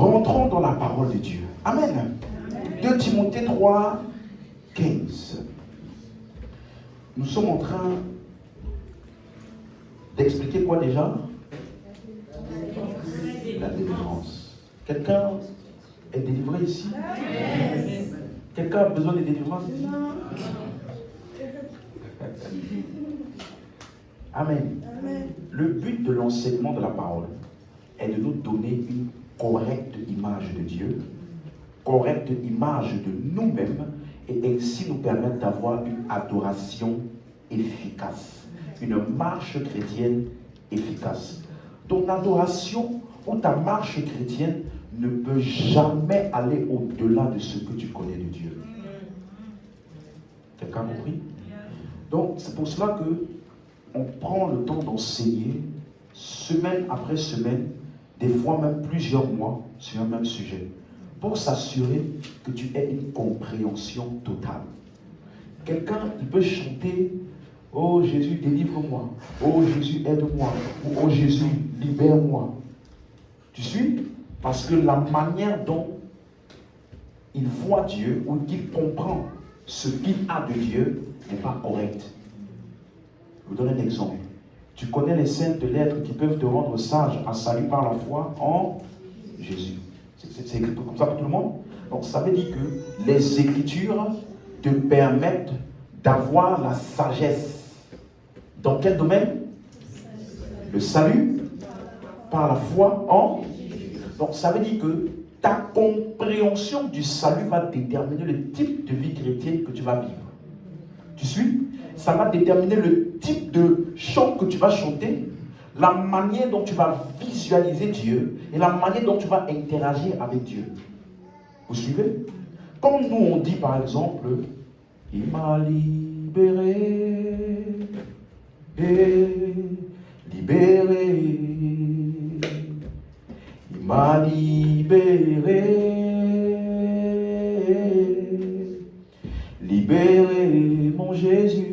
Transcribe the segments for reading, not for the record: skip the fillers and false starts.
Rentrons dans la parole de Dieu. Amen. 2 Timothée 3, 15. Nous sommes en train d'expliquer quoi déjà? La délivrance. Quelqu'un est délivré ici? Quelqu'un a besoin de délivrance ici? Amen. Le but de l'enseignement de la parole est de nous donner une correcte image de Dieu, correcte image de nous-mêmes, et ainsi nous permettre d'avoir une adoration efficace, une marche chrétienne efficace. Ton adoration ou ta marche chrétienne ne peut jamais aller au-delà de ce que tu connais de Dieu. Quelqu'un a compris? Donc c'est pour cela que on prend le temps d'enseigner semaine après semaine, des fois même plusieurs mois sur un même sujet, pour s'assurer que tu aies une compréhension totale. Quelqu'un, il peut chanter « Oh Jésus, délivre-moi »,« Oh Jésus, aide-moi » ou « Oh Jésus, libère-moi ». Tu suis? Parce que la manière dont il voit Dieu ou qu'il comprend ce qu'il a de Dieu n'est pas correcte. Je vous donne un exemple. Tu connais les saintes lettres qui peuvent te rendre sage à salut par la foi en Jésus. C'est écrit comme ça pour tout le monde. Donc ça veut dire que les Écritures te permettent d'avoir la sagesse. Dans quel domaine? Le salut par la foi en. Donc ça veut dire que ta compréhension du salut va déterminer le type de vie chrétienne que tu vas vivre. Tu suis? Ça va déterminer le type de chant que tu vas chanter, la manière dont tu vas visualiser Dieu et la manière dont tu vas interagir avec Dieu. Vous suivez? Comme nous on dit par exemple, il m'a libéré, libéré, il m'a libéré, libéré, mon Jésus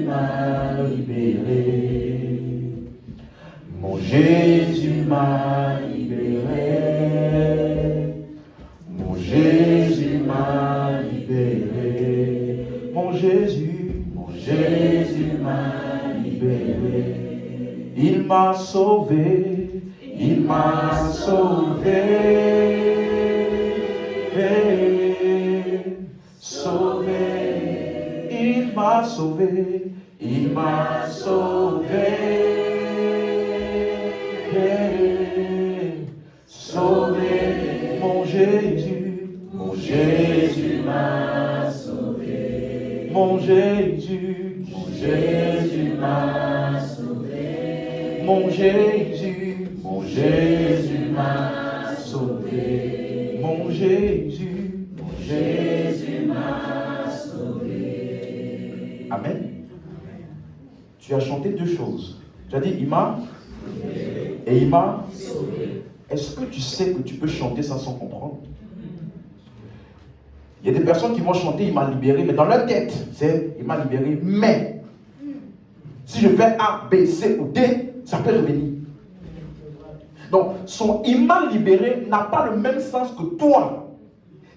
m'a libéré, mon Jésus m'a libéré, mon Jésus m'a libéré, mon Jésus m'a libéré, il m'a sauvé, il m'a sauvé, sauvé. Il m'a sauvé, il m'a sauvé, sauvé, mon Jésus m'a sauvé, mon Jésus m'a sauvé, mon Jésus m'a sauvé, mon Jésus m'a sauvé. Amen. Tu as chanté deux choses. Tu as dit il m'a et il m'a sauvé. Est-ce que tu sais que tu peux chanter ça sans comprendre? Il y a des personnes qui vont chanter il m'a libéré, mais dans leur tête, c'est il m'a libéré, mais si je fais A, B, C ou D, ça peut revenir. Donc, son il m'a libéré n'a pas le même sens que toi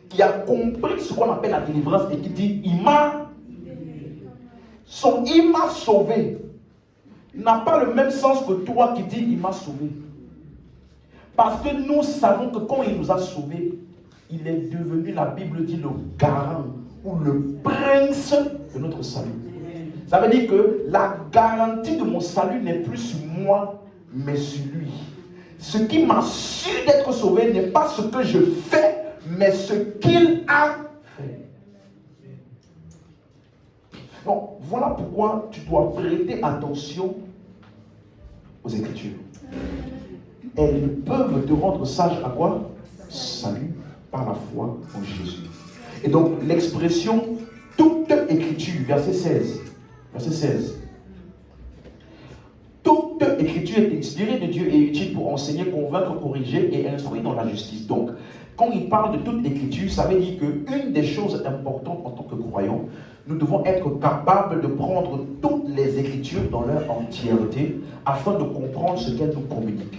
qui as compris ce qu'on appelle la délivrance et qui dit il m'a. Son il m'a sauvé n'a pas le même sens que toi qui dis il m'a sauvé. Parce que nous savons que quand il nous a sauvés, il est devenu, la Bible dit, le garant ou le prince de notre salut. Ça veut dire que la garantie de mon salut n'est plus sur moi, mais sur lui. Ce qui m'assure d'être sauvé n'est pas ce que je fais, mais ce qu'il a fait. Donc, voilà pourquoi tu dois prêter attention aux Écritures. Elles peuvent te rendre sage à quoi? Salut par la foi en Jésus. Et donc, l'expression toute Écriture, verset 16. Verset 16. Toute Écriture est inspirée de Dieu et utile pour enseigner, convaincre, corriger et instruire dans la justice. Donc, quand il parle de toute Écriture, ça veut dire qu'une des choses importantes en tant que croyants, nous devons être capables de prendre toutes les Écritures dans leur entièreté afin de comprendre ce qu'elles nous communiquent.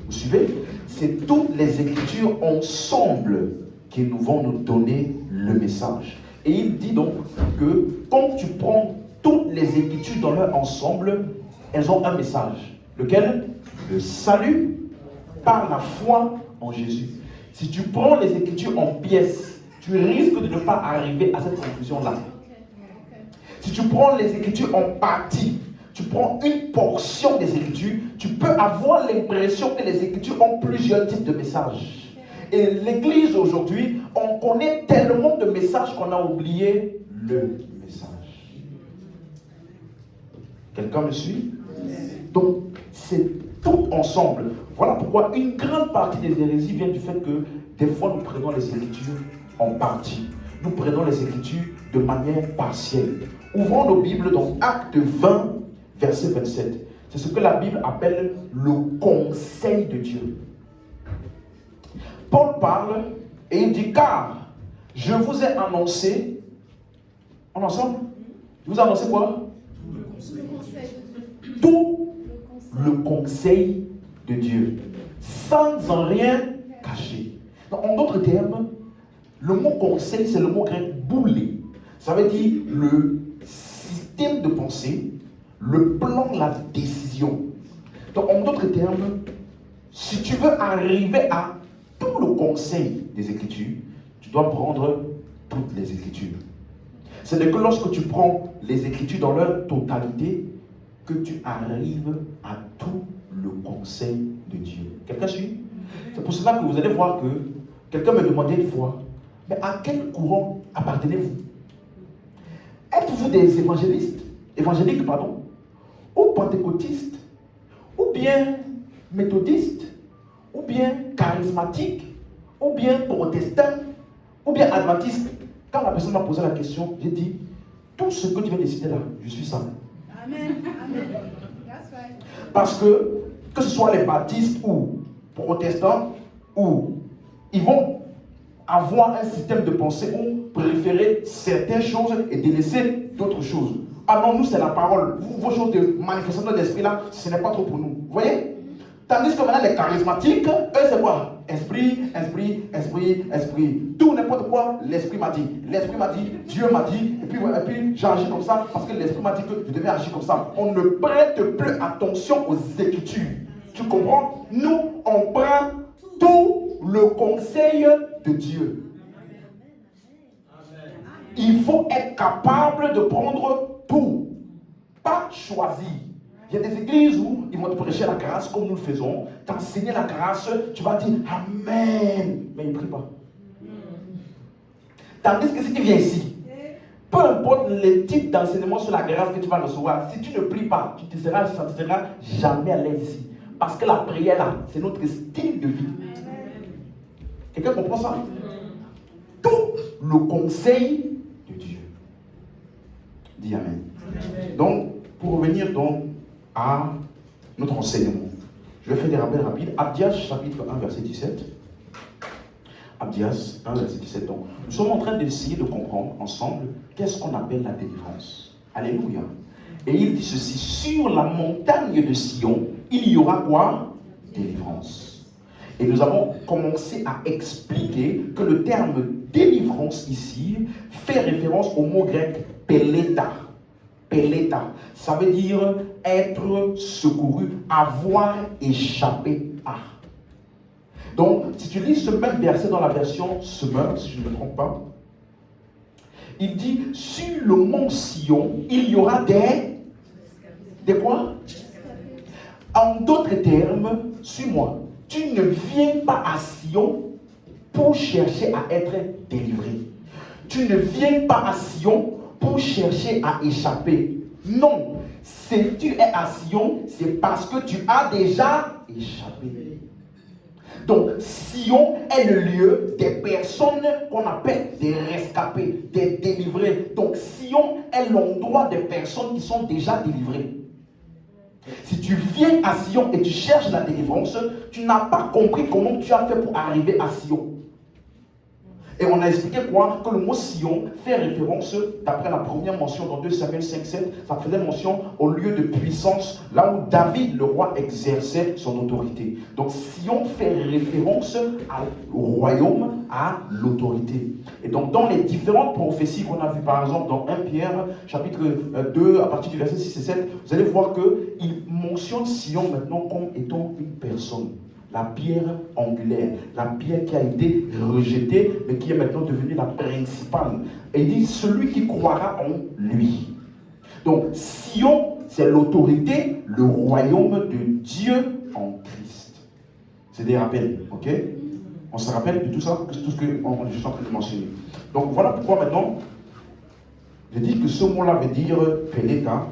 Vous suivez? C'est toutes les Écritures ensemble qui nous vont nous donner le message. Et il dit donc que quand tu prends toutes les Écritures dans leur ensemble, elles ont un message. Lequel? Le salut par la foi en Jésus. Si tu prends les Écritures en pièces, tu risques de ne pas arriver à cette conclusion-là. Si tu prends les Écritures en partie, tu prends une portion des Écritures, tu peux avoir l'impression que les Écritures ont plusieurs types de messages. Et l'Église aujourd'hui, on connaît tellement de messages qu'on a oublié le message. Quelqu'un me suit? Donc, c'est tout ensemble. Voilà pourquoi une grande partie des hérésies vient du fait que des fois nous prenons les Écritures en partie. Nous prenons les Écritures de manière partielle. Ouvrons nos Bibles dans Actes 20, verset 27. C'est ce que la Bible appelle le conseil de Dieu. Paul parle et il dit, car je vous ai annoncé, on est ensemble? Je vous ai annoncé quoi? Tout le conseil de Dieu, sans en rien cacher. Donc, en d'autres termes, le mot conseil, c'est le mot grec boulé. Ça veut dire le système de pensée, le plan, la décision. Donc, en d'autres termes, si tu veux arriver à tout le conseil des Écritures, tu dois prendre toutes les Écritures. Ce n'est que lorsque tu prends les Écritures dans leur totalité que tu arrives à tout le conseil de Dieu. Quelqu'un suit? C'est pour cela que vous allez voir que quelqu'un me demandait une fois, mais à quel courant appartenez-vous? Êtes-vous des évangéliques, ou pentecôtistes, ou bien méthodistes, ou bien charismatiques, ou bien protestants, ou bien adventistes? Quand la personne m'a posé la question, j'ai dit, tout ce que tu viens de citer là, je suis ça. Amen. Amen. Parce que ce soit les baptistes ou protestants, ou ils vont avoir un système de pensée où préférer certaines choses et délaisser d'autres choses. Ah non, nous c'est la parole. Vos choses de manifestation de l'esprit là, ce n'est pas trop pour nous. Vous voyez? Tandis que maintenant les charismatiques, eux c'est quoi? Esprit. Tout n'importe quoi, l'esprit m'a dit. L'esprit m'a dit, Dieu m'a dit, et puis j'ai agi comme ça parce que l'esprit m'a dit que je devais agir comme ça. On ne prête plus attention aux Écritures. Tu comprends? Nous, on prend tout le conseil de Dieu. Il faut être capable de prendre tout, pas choisir. Il y a des églises où ils vont te prêcher la grâce comme nous le faisons, t'enseigner la grâce, tu vas dire Amen, mais ils ne prient pas. Tandis que si tu viens ici, peu importe le type d'enseignement sur la grâce que tu vas recevoir, si tu ne pries pas, tu ne te sentiras jamais à l'aise ici. Parce que la prière là, c'est notre style de vie. Quelqu'un comprend ça? Tout le conseil de Dieu. Dis Amen. Donc, pour revenir donc à notre enseignement, je vais faire des rappels rapides. Abdias, chapitre 1, verset 17. Abdias 1, verset 17. Donc, nous sommes en train d'essayer de comprendre ensemble qu'est-ce qu'on appelle la délivrance. Alléluia. Et il dit ceci, sur la montagne de Sion, il y aura quoi? Délivrance. Et nous avons commencé à expliquer que le terme délivrance ici fait référence au mot grec peleta. Peleta, ça veut dire être secouru, avoir échappé à. Donc, si tu lis ce même verset dans la version Semeur, si je ne me trompe pas, il dit, sur le mont Sion, il y aura des quoi? En d'autres termes, suis-moi, tu ne viens pas à Sion pour chercher à être délivré. Tu ne viens pas à Sion pour chercher à échapper. Non, si tu es à Sion, c'est parce que tu as déjà échappé. Donc, Sion est le lieu des personnes qu'on appelle des rescapés, des délivrés. Donc, Sion est l'endroit des personnes qui sont déjà délivrées. Si tu viens à Sion et tu cherches la délivrance, tu n'as pas compris comment tu as fait pour arriver à Sion. Et on a expliqué quoi? Que le mot Sion fait référence, d'après la première mention dans 2 Samuel 5-7, ça faisait mention au lieu de puissance, là où David, le roi, exerçait son autorité. Donc Sion fait référence au royaume, à l'autorité. Et donc dans les différentes prophéties qu'on a vues, par exemple dans 1 Pierre, chapitre 2, à partir du verset 6 et 7, vous allez voir qu'il mentionne Sion maintenant comme étant une personne. La pierre angulaire, la pierre qui a été rejetée, mais qui est maintenant devenue la principale. Et il dit, celui qui croira en lui. Donc, Sion, c'est l'autorité, le royaume de Dieu en Christ. C'est des rappels, ok? On se rappelle de tout ça, tout ce que je suis en train de mentionner. Donc, voilà pourquoi maintenant, je dis que ce mot-là veut dire Peleta,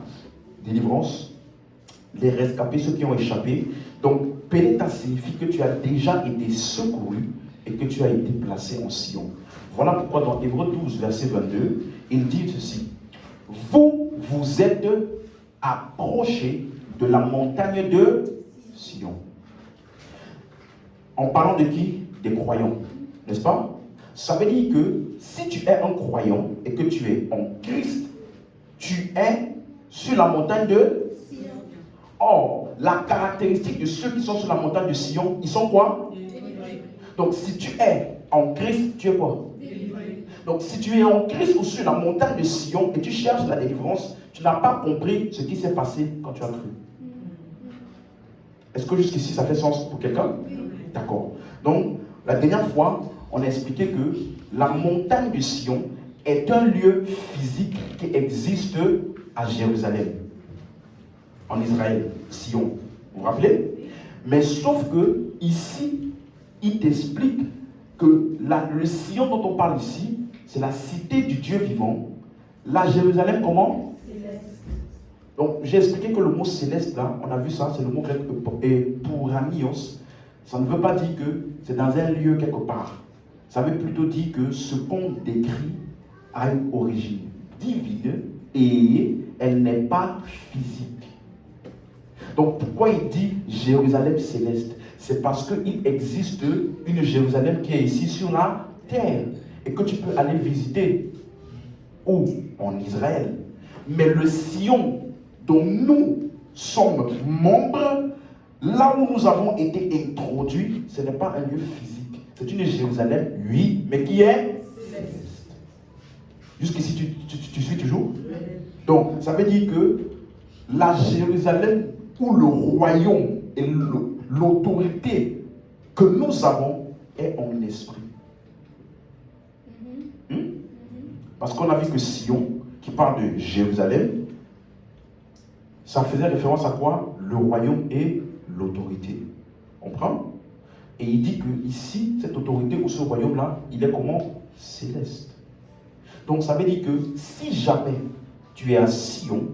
délivrance, les rescapés, ceux qui ont échappé. Donc, Peleta signifie que tu as déjà été secouru et que tu as été placé en Sion. Voilà pourquoi dans Hébreux 12, verset 22, il dit ceci. Vous vous êtes approchés de la montagne de Sion. En parlant de qui? Des croyants. N'est-ce pas? Ça veut dire que si tu es un croyant et que tu es en Christ, tu es sur la montagne de Sion. Or, la caractéristique de ceux qui sont sur la montagne de Sion, ils sont quoi? Délivrés. Donc, si tu es en Christ, tu es quoi? Délivré. Donc, si tu es en Christ ou sur la montagne de Sion et tu cherches la délivrance, tu n'as pas compris ce qui s'est passé quand tu as cru. Est-ce que jusqu'ici, ça fait sens pour quelqu'un? D'accord. Donc, la dernière fois, on a expliqué que la montagne de Sion est un lieu physique qui existe à Jérusalem, en Israël, Sion. Vous vous rappelez? Mais sauf que ici, il t'explique que le Sion dont on parle ici, c'est la cité du Dieu vivant. La Jérusalem, comment? Céleste. Donc, j'ai expliqué que le mot céleste, là, on a vu ça, c'est le mot grec pouranios. Ça ne veut pas dire que c'est dans un lieu quelque part. Ça veut plutôt dire que ce qu'on décrit a une origine divine et elle n'est pas physique. Donc pourquoi il dit Jérusalem céleste? C'est parce qu'il existe une Jérusalem qui est ici sur la terre et que tu peux aller visiter où? En Israël. Mais le Sion dont nous sommes membres, là où nous avons été introduits, ce n'est pas un lieu physique. C'est une Jérusalem, oui, mais qui est céleste. Jusqu'ici, tu suis toujours? Donc, ça veut dire que la Jérusalem où le royaume et l'autorité que nous avons est en esprit. Parce qu'on a vu que Sion, qui parle de Jérusalem, ça faisait référence à quoi? Le royaume et l'autorité. On comprend? Et il dit que ici, cette autorité ou ce royaume-là, il est comment? Céleste. Donc ça veut dire que si jamais tu es à Sion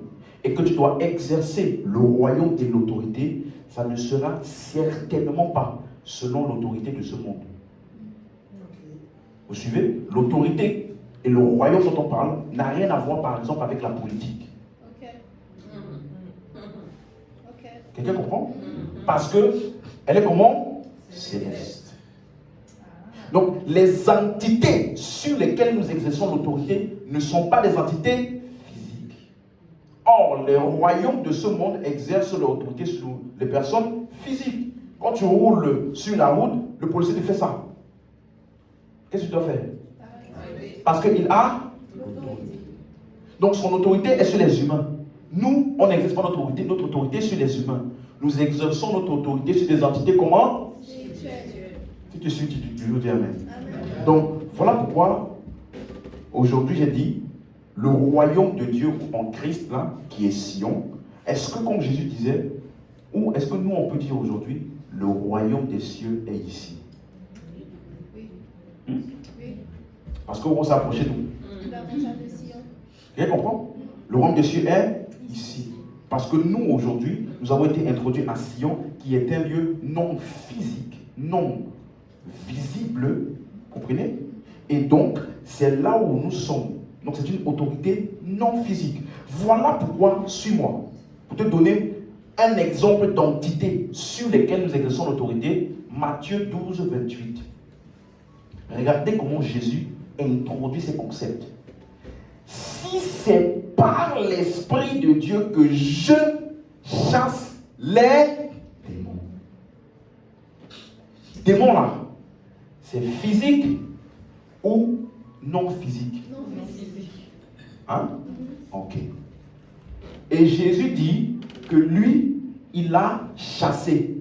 et que tu dois exercer le royaume et l'autorité, ça ne sera certainement pas selon l'autorité de ce monde. Vous suivez? L'autorité et le royaume dont on parle n'a rien à voir par exemple avec la politique. Quelqu'un comprend? Parce que elle est comment? Céleste. Donc les entités sur lesquelles nous exerçons l'autorité ne sont pas des entités physiques. Or, les royaumes de ce monde exercent leur autorité sur les personnes physiques. Quand tu roules sur la route, le policier te fait ça. Qu'est-ce que tu dois faire? Parce qu'il a l'autorité. Donc son autorité est sur les humains. Nous, on n'exerce pas notre autorité sur les humains. Nous exerçons notre autorité sur des entités comment? Si tu suis, tu dis Amen. Donc, voilà pourquoi aujourd'hui j'ai dit le royaume de Dieu en Christ, là, qui est Sion. Est-ce que, comme Jésus disait, ou est-ce que nous on peut dire aujourd'hui, le royaume des cieux est ici? Parce qu'on s'est approché de nous. Vous comprenez? Le royaume des cieux est ici. Parce que nous, aujourd'hui, nous avons été introduits à Sion, qui est un lieu non physique, non visible, comprenez? Et donc, c'est là où nous sommes. Donc, c'est une autorité non physique. Voilà pourquoi, suis-moi, pour te donner un exemple d'entité sur lesquelles nous exerçons l'autorité, Matthieu 12, 28. Regardez comment Jésus introduit ces concepts. Si c'est par l'Esprit de Dieu que je chasse les démons. Démons là, c'est physique ou non physique? Non physique. Hein? Ok. Et Jésus dit que lui, il a chassé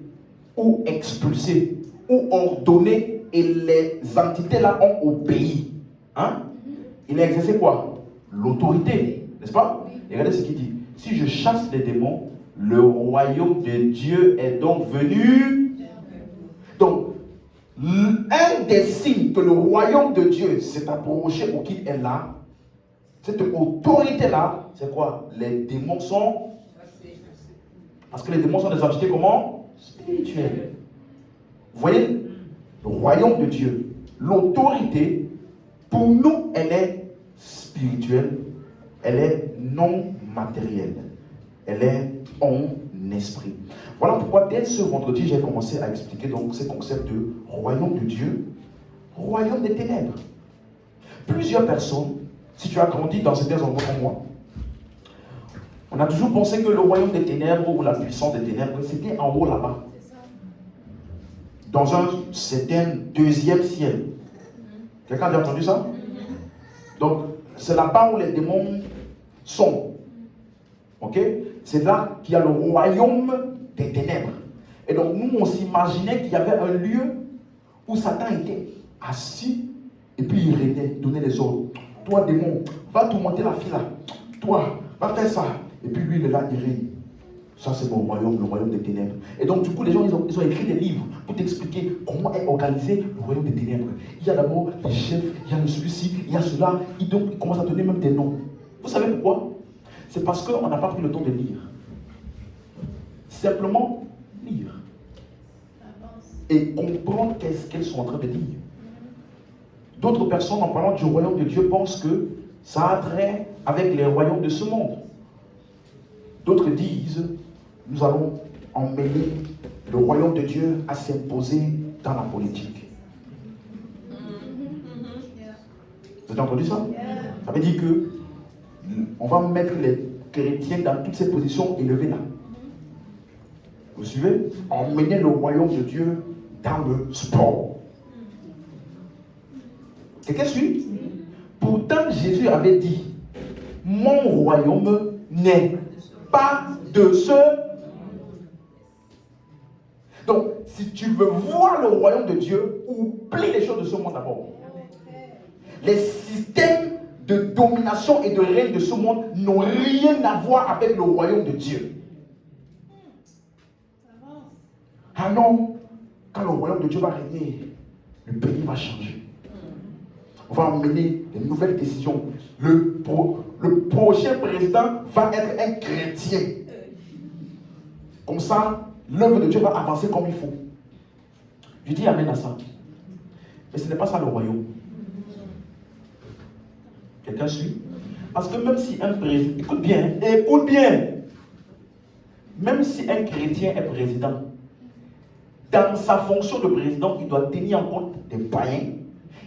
ou expulsé ou ordonné et les entités là ont obéi. Hein? Il a exercé quoi? L'autorité, n'est-ce pas? Et regardez ce qu'il dit. Si je chasse les démons, le royaume de Dieu est donc venu. Donc, un des signes que le royaume de Dieu s'est approché ou qu'il est là, cette autorité-là, c'est quoi? Les démons sont... Parce que les démons sont des entités comment? Spirituelles. Vous voyez? Le royaume de Dieu, l'autorité, pour nous, elle est spirituelle, elle est non matérielle, elle est en esprit. Voilà pourquoi dès ce vendredi, j'ai commencé à expliquer donc ce concept de royaume de Dieu, royaume des ténèbres. Plusieurs personnes, si tu as grandi dans certains endroits comme moi, on a toujours pensé que le royaume des ténèbres ou la puissance des ténèbres, c'était en haut là-bas. Dans un certain deuxième ciel. Quelqu'un a déjà entendu ça? Donc, c'est là-bas où les démons sont. Ok? C'est là qu'il y a le royaume des ténèbres. Et donc, nous, on s'imaginait qu'il y avait un lieu où Satan était assis et puis il régnait, il donnait les ordres. Toi, démon, va tourmenter la fille là. Toi, va faire ça. Et puis lui, il est là, il règne. Ça, c'est mon royaume, le royaume des ténèbres. Et donc, du coup, les gens, ils ont écrit des livres pour t'expliquer comment est organisé le royaume des ténèbres. Il y a d'abord les chefs, il y a celui-ci, il y a cela. Ils commencent à donner même des noms. Vous savez pourquoi? C'est parce qu'on n'a pas pris le temps de lire. Simplement lire. Et comprendre qu'est-ce qu'elles sont en train de dire. D'autres personnes, en parlant du royaume de Dieu, pensent que ça a trait avec les royaumes de ce monde. D'autres disent, nous allons emmener le royaume de Dieu à s'imposer dans la politique. Vous avez entendu ça? Ça veut dire que on va mettre les chrétiens dans toutes ces positions élevées là. Vous suivez? Emmener le royaume de Dieu dans le sport. Quelqu'un suit? Pourtant, Jésus avait dit, mon royaume n'est pas de ce. Donc, si tu veux voir le royaume de Dieu, oublie les choses de ce monde d'abord. Les systèmes de domination et de règne de ce monde n'ont rien à voir avec le royaume de Dieu. Ah non, quand le royaume de Dieu va régner, le pays va changer. On va emmener de nouvelles décisions. Le prochain président va être un chrétien. Comme ça, l'œuvre de Dieu va avancer comme il faut. Je dis amen à ça. Mais ce n'est pas ça le royaume. Quelqu'un suit? Parce que même si un président, écoute bien, même si un chrétien est président, dans sa fonction de président, il doit tenir en compte des païens,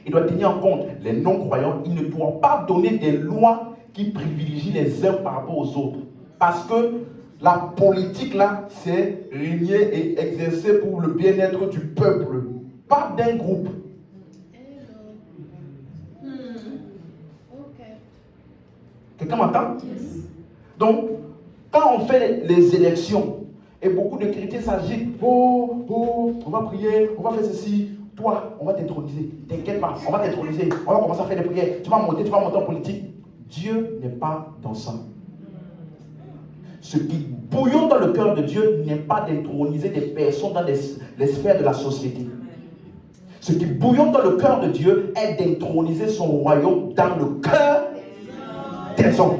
il doit tenir en compte les non-croyants, il ne doit pas donner des lois qui privilégient les uns par rapport aux autres. Parce que la politique là, c'est régner et exercer pour le bien-être du peuple, pas d'un groupe. Quelqu'un m'entend? Donc, quand on fait les élections, et beaucoup de chrétiens s'agitent, on va prier, on va faire ceci, toi, on va t'introniser. T'inquiète pas, on va t'introniser, on va commencer à faire des prières, tu vas monter en politique. Dieu n'est pas dans ça. Ce qui bouillonne dans le cœur de Dieu n'est pas d'introniser des personnes dans les sphères de la société. Ce qui bouillonne dans le cœur de Dieu est d'introniser son royaume dans le cœur des hommes.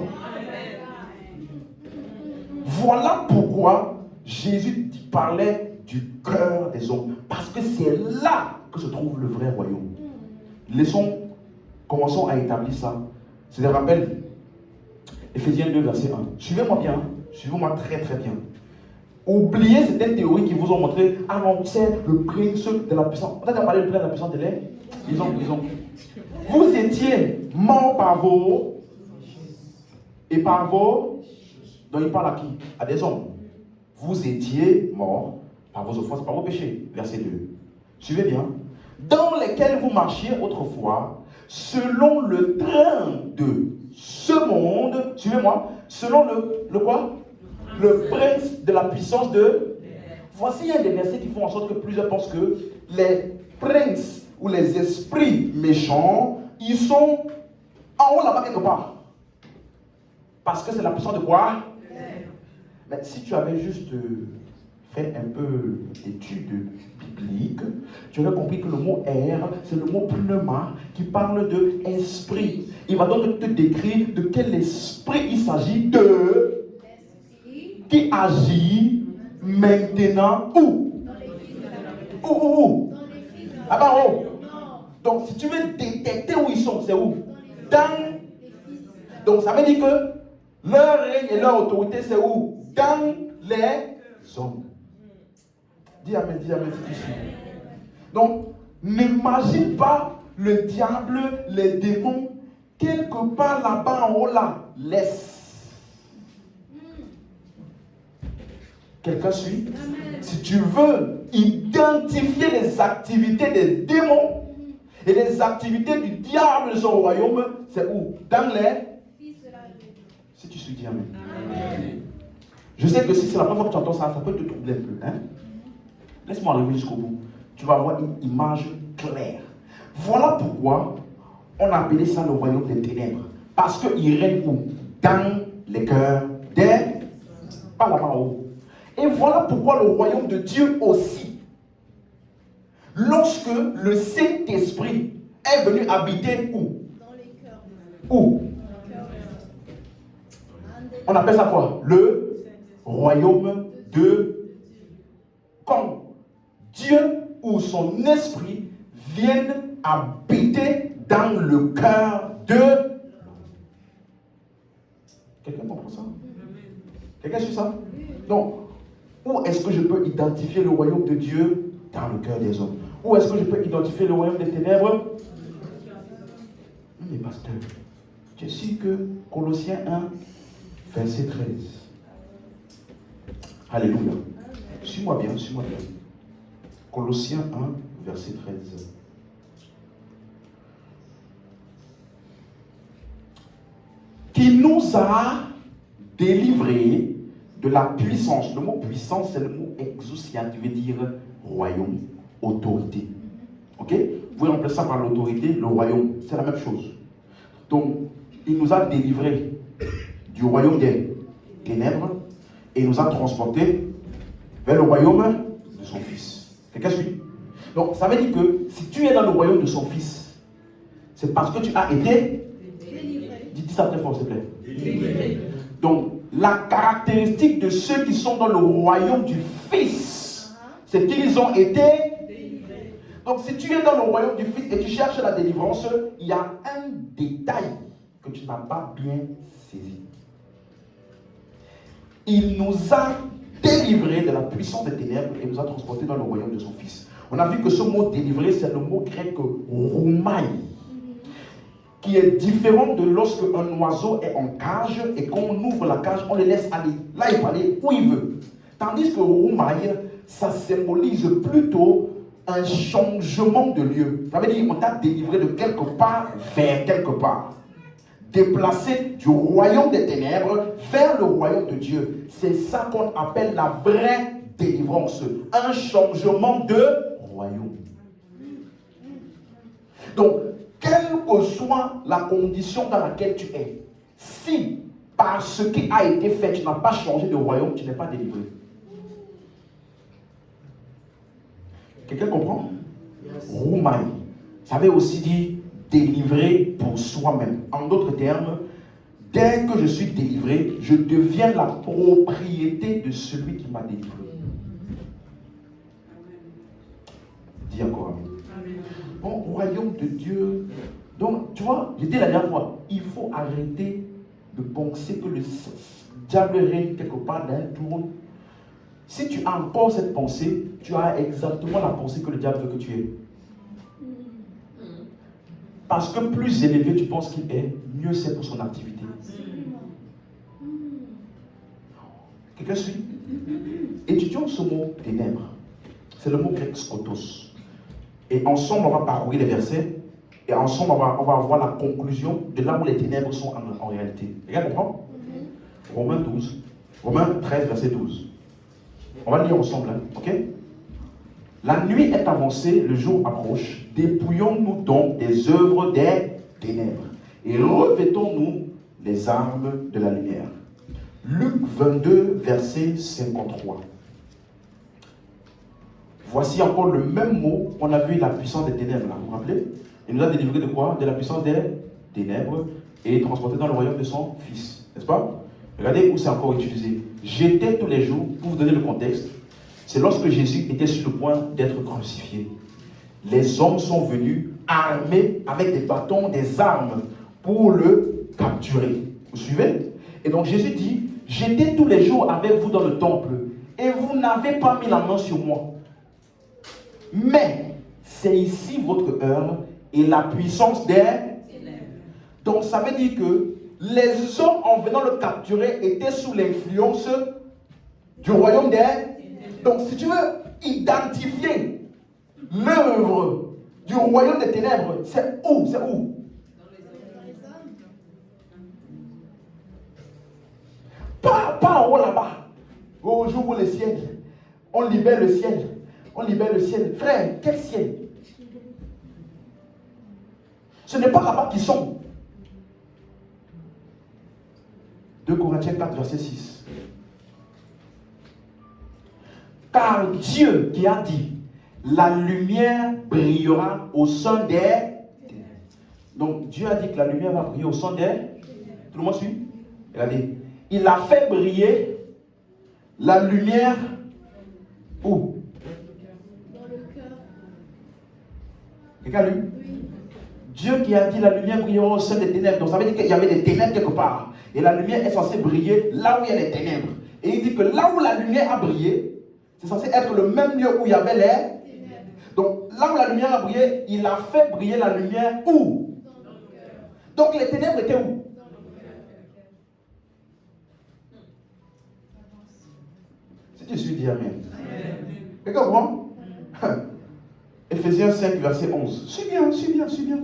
Voilà pourquoi Jésus parlait du cœur des hommes. Parce que c'est là que se trouve le vrai royaume. Commençons à établir ça. C'est des rappels. Éphésiens 2, verset 1. Suivez-moi bien. Suivez-moi très très bien. Oubliez certaines théories qui vous ont montré, ah non, c'est le prince de la puissance. On a déjà parlé du prince de la puissance de l'air. Ils ont. Vous étiez morts par vos. Et par vos. Donc il parle à qui? À des hommes. Vous étiez morts par vos offenses, par vos péchés. Verset 2. Suivez bien. Dans lesquels vous marchiez autrefois, selon le train de ce monde, suivez-moi, selon le quoi? Le prince de la puissance de... Voici un des versets qui font en sorte que plusieurs pensent que les princes ou les esprits méchants, ils sont en haut là-bas quelque part. Parce que c'est la puissance de quoi? Mais si tu avais juste fait un peu d'études bibliques, tu aurais compris que le mot air, c'est le mot pneuma qui parle de esprit. Il va donc te décrire de quel esprit il s'agit de qui agit maintenant où? Où? Ah bah oh. Donc si tu veux détecter où ils sont, c'est où? Dans. Donc ça veut dire que leur règne et leur autorité, c'est où? Dans les hommes. Dis amen, si tu suis. Donc, n'imagine pas le diable, les démons, quelque part là-bas en haut là. Laisse. Quelqu'un suit? Si tu veux identifier les activités des démons et les activités du diable de son royaume, c'est où? Dans les... Si tu suis, dis amen. Je sais que si c'est la première fois que tu entends ça, ça peut te troubler un peu. Hein? Laisse-moi arriver jusqu'au bout. Tu vas avoir une image claire. Voilà pourquoi on a appelé ça le royaume des ténèbres. Parce qu'il règne où? Dans les cœurs des... Pas là-bas en haut. Et voilà pourquoi le royaume de Dieu aussi. Lorsque le Saint-Esprit est venu habiter où? Dans les cœurs. Où? On appelle ça quoi? Le royaume de... Quand Dieu ou son esprit viennent habiter dans le cœur de... Quelqu'un comprend ça? Quelqu'un suit ça? Donc, où est-ce que je peux identifier le royaume de Dieu? Dans le cœur des hommes. Où est-ce que je peux identifier le royaume des ténèbres? Mais pasteur, tu es sûr que Colossiens 1, verset 13. Alléluia. Suis-moi bien, suis-moi bien. Colossiens 1, verset 13. Qui nous a délivrés de la puissance. Le mot puissance, c'est le mot exousia, qui veut dire royaume, autorité. Ok? Vous pouvez remplacer ça par l'autorité, le royaume. C'est la même chose. Donc, il nous a délivrés du royaume des ténèbres et il nous a transportés vers le royaume de son Fils. Quelqu'un suit? Donc, ça veut dire que si tu es dans le royaume de son Fils, c'est parce que tu as été délivré. Dis ça très fort, s'il te plaît. Délivré. Donc, la caractéristique de ceux qui sont dans le royaume du Fils, c'est qu'ils ont été délivrés. Donc, si tu es dans le royaume du Fils et tu cherches la délivrance, il y a un détail que tu n'as pas bien saisi. Il nous a délivrés de la puissance des ténèbres et nous a transportés dans le royaume de son Fils. On a vu que ce mot délivré, c'est le mot grec roumai, qui est différent de lorsque un oiseau est en cage et qu'on ouvre la cage, on le laisse aller. Là, il peut aller où il veut. Tandis que roumai, ça symbolise plutôt un changement de lieu. Ça veut dire qu'on t'a délivré de quelque part vers quelque part. Déplacé du royaume des ténèbres vers le royaume de Dieu. C'est ça qu'on appelle la vraie délivrance. Un changement de royaume. Donc, quelle que soit la condition dans laquelle tu es, si par ce qui a été fait, tu n'as pas changé de royaume, tu n'es pas délivré. Quelqu'un comprend? Roumai, ça veut aussi dire délivré pour soi-même. En d'autres termes, dès que je suis délivré, je deviens la propriété de celui qui m'a délivré. Dis encore amen. Bon, royaume de Dieu. Donc, tu vois, j'ai dit la dernière fois, il faut arrêter de penser que le diable règne quelque part dans un trône. Si tu as encore cette pensée, tu as exactement la pensée que le diable veut que tu aies. Parce que plus élevé tu penses qu'il est, mieux c'est pour son activité. Quelqu'un suit? Étudions ce mot ténèbres. C'est le mot grec skotos. Et ensemble, on va parcourir les versets. Et ensemble, on va voir la conclusion de là où les ténèbres sont en réalité. Quelqu'un comprend? Romains 12. Romains 13, verset 12. On va le lire ensemble, hein, ok? La nuit est avancée, le jour approche. Dépouillons-nous donc des œuvres des ténèbres et revêtons-nous les armes de la lumière. Luc 22, verset 53. Voici encore le même mot qu'on a vu, la puissance des ténèbres. Là, vous vous rappelez? Il nous a délivré de quoi? De la puissance des ténèbres et transporté dans le royaume de son Fils. N'est-ce pas? Regardez où c'est encore utilisé. J'étais tous les jours, pour vous donner le contexte, c'est lorsque Jésus était sur le point d'être crucifié. Les hommes sont venus armés avec des bâtons, des armes pour le capturer. Vous suivez? Et donc Jésus dit, j'étais tous les jours avec vous dans le temple et vous n'avez pas mis la main sur moi. Mais c'est ici votre heure et la puissance des ténèbres. Donc ça veut dire que les hommes en venant le capturer étaient sous l'influence du royaume des ténèbres. Donc si tu veux identifier l'œuvre du royaume des ténèbres, c'est où? C'est où? Pas en haut là-bas. Oh, j'ouvre le ciel. On libère le ciel. On libère le ciel. Frère, quel ciel? Ce n'est pas là-bas qu'ils sont. 2 Corinthiens 4, verset 6. Car Dieu qui a dit, la lumière brillera au sein des ténèbres. Donc Dieu a dit que la lumière va briller au sein des ténèbres. Tout le monde suit? Regardez. Il a fait briller la lumière où? Dans le cœur. Quelqu'un a lu? Oui. Dieu qui a dit la lumière brillera au sein des ténèbres. Donc ça veut dire qu'il y avait des ténèbres quelque part. Et la lumière est censée briller là où il y a les ténèbres. Et il dit que là où la lumière a brillé, c'est censé être le même lieu où il y avait les ténèbres. Donc là où la lumière a brillé, il a fait briller la lumière où? Dans le cœur. Donc les ténèbres étaient où? Si tu suis, dis Amen. Quelqu'un comprend? Ephésiens 5, verset 11. Suis bien, suis bien, suis bien.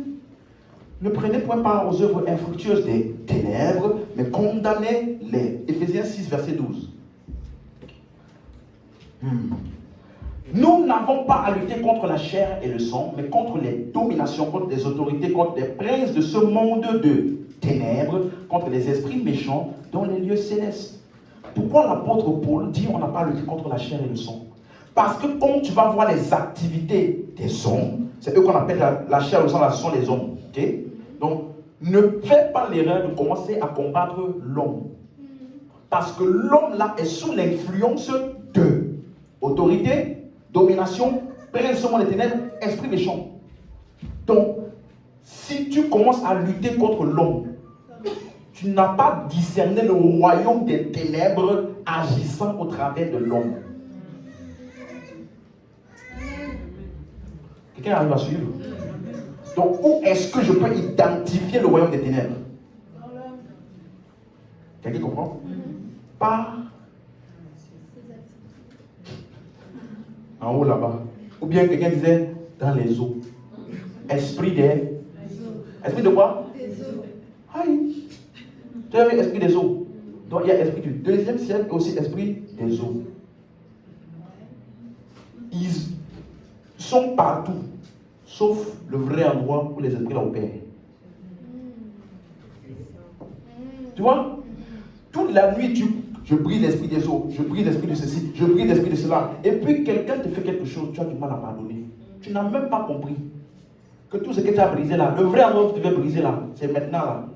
Ne prenez point part aux œuvres infructueuses des ténèbres, mais condamnez-les. Ephésiens 6, verset 12. Nous n'avons pas à lutter contre la chair et le sang, mais contre les dominations, contre les autorités, contre les princes de ce monde de ténèbres, contre les esprits méchants dans les lieux célestes. Pourquoi l'apôtre Paul dit on n'a pas à lutter contre la chair et le sang? Parce que quand tu vas voir les activités des hommes, c'est eux qu'on appelle la chair et le sang, là, ce sont les hommes. Okay? Donc, ne fais pas l'erreur de commencer à combattre l'homme. Parce que l'homme là est sous l'influence de autorité, domination, prince des ténèbres, esprit méchant. Donc, si tu commences à lutter contre l'homme, tu n'as pas discerné le royaume des ténèbres agissant au travers de l'homme. Quelqu'un arrive à suivre? Donc, où est-ce que je peux identifier le royaume des ténèbres? Quelqu'un comprend? Pas en haut là-bas. Ou bien quelqu'un disait dans les eaux. Esprit des... Esprit de quoi? Des eaux. Aïe. Tu as vu esprit des eaux? Donc il y a esprit du deuxième ciel et aussi esprit des eaux. Ils sont partout, sauf le vrai endroit où les esprits là opèrent. Tu vois? Toute la nuit, je brille l'esprit des eaux, je brille l'esprit de ceci, je brille l'esprit de cela. Et puis quelqu'un te fait quelque chose, tu as du mal à pardonner. Tu n'as même pas compris que tout ce que tu as brisé là, le vrai endroit où tu devais briser là, c'est maintenant là.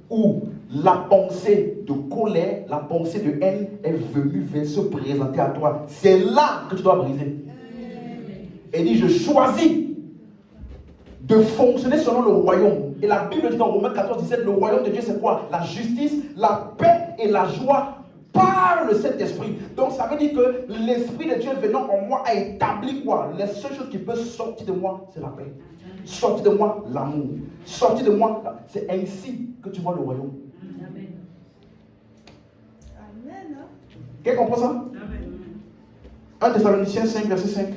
Où la pensée de colère, la pensée de haine est venue se présenter à toi. C'est là que tu dois briser. Et dit, je choisis de fonctionner selon le royaume. Et la Bible dit dans Romains 14, 17, le royaume de Dieu c'est quoi? La justice, la paix et la joie par le Saint-Esprit. Donc ça veut dire que l'Esprit de Dieu venant en moi a établi quoi? Les seules choses qui peuvent sortir de moi, c'est la paix. Sortir de moi, l'amour. Sortir de moi, c'est ainsi que tu vois le royaume. Amen. Amen. Quelqu'un comprend ça? Amen. 1 Thessaloniciens 5, verset 5.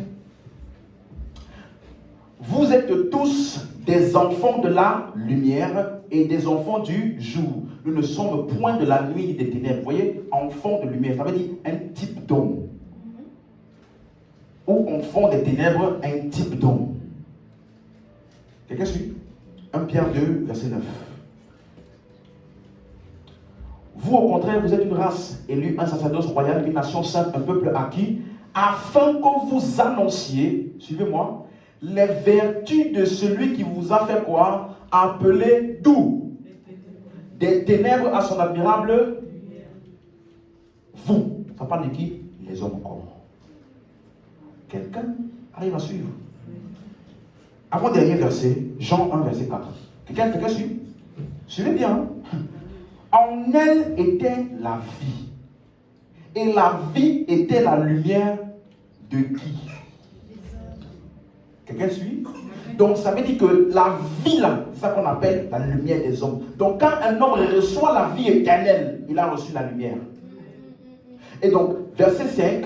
Vous êtes tous des enfants de la lumière et des enfants du jour. Nous ne sommes point de la nuit ni des ténèbres. Vous voyez, enfant de lumière, ça veut dire un type d'homme. Ou enfant des ténèbres, un type d'homme. Quelqu'un suit? 1 Pierre 2, verset 9. Vous, au contraire, vous êtes une race élue, un sacerdoce royal, une nation sainte, un peuple acquis, afin que vous annonciez, suivez-moi, les vertus de celui qui vous a fait quoi? Appelé d'où? Des ténèbres à son admirable. Vous. Ça parle de qui? Les hommes encore. Quelqu'un arrive à suivre? Avant-dernier verset, Jean 1, verset 4. Quelqu'un suit? Suivez bien. En elle était la vie. Et la vie était la lumière de qui? Quelqu'un suit? Donc ça veut dire que la vie là, c'est ça qu'on appelle la lumière des hommes. Donc quand un homme reçoit la vie éternelle, il a reçu la lumière. Et donc, verset 5,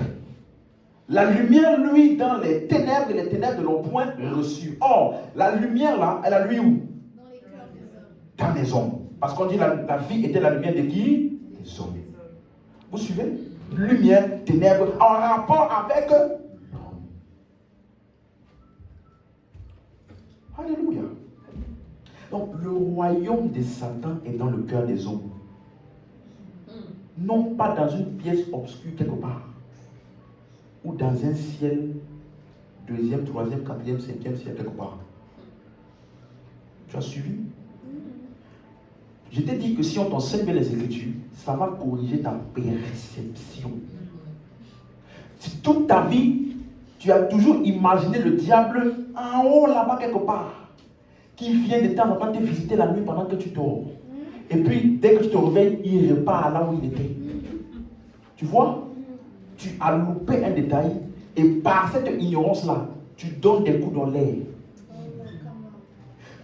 la lumière, lui, dans les ténèbres, et les ténèbres ne l'ont point reçu. Or, la lumière là, elle a lui où? Dans les cœurs des hommes. Dans les hommes. Parce qu'on dit la vie était la lumière de qui? Des hommes. Vous suivez? Lumière, ténèbres, en rapport avec l'homme. Alléluia. Donc, le royaume de Satan est dans le cœur des hommes. Non pas dans une pièce obscure quelque part. Ou dans un ciel, 2e, 3e, 4e, 5e ciel quelque part. Tu as suivi? Je t'ai dit que si on t'enseigne les Écritures, ça va corriger ta perception. Si toute ta vie, tu as toujours imaginé le diable en haut là-bas quelque part, qui vient de temps en temps te visiter la nuit pendant que tu dors. Et puis, dès que tu te réveilles, il repart là où il était. Tu vois? Tu as loupé un détail et par cette ignorance-là, tu donnes des coups dans l'air.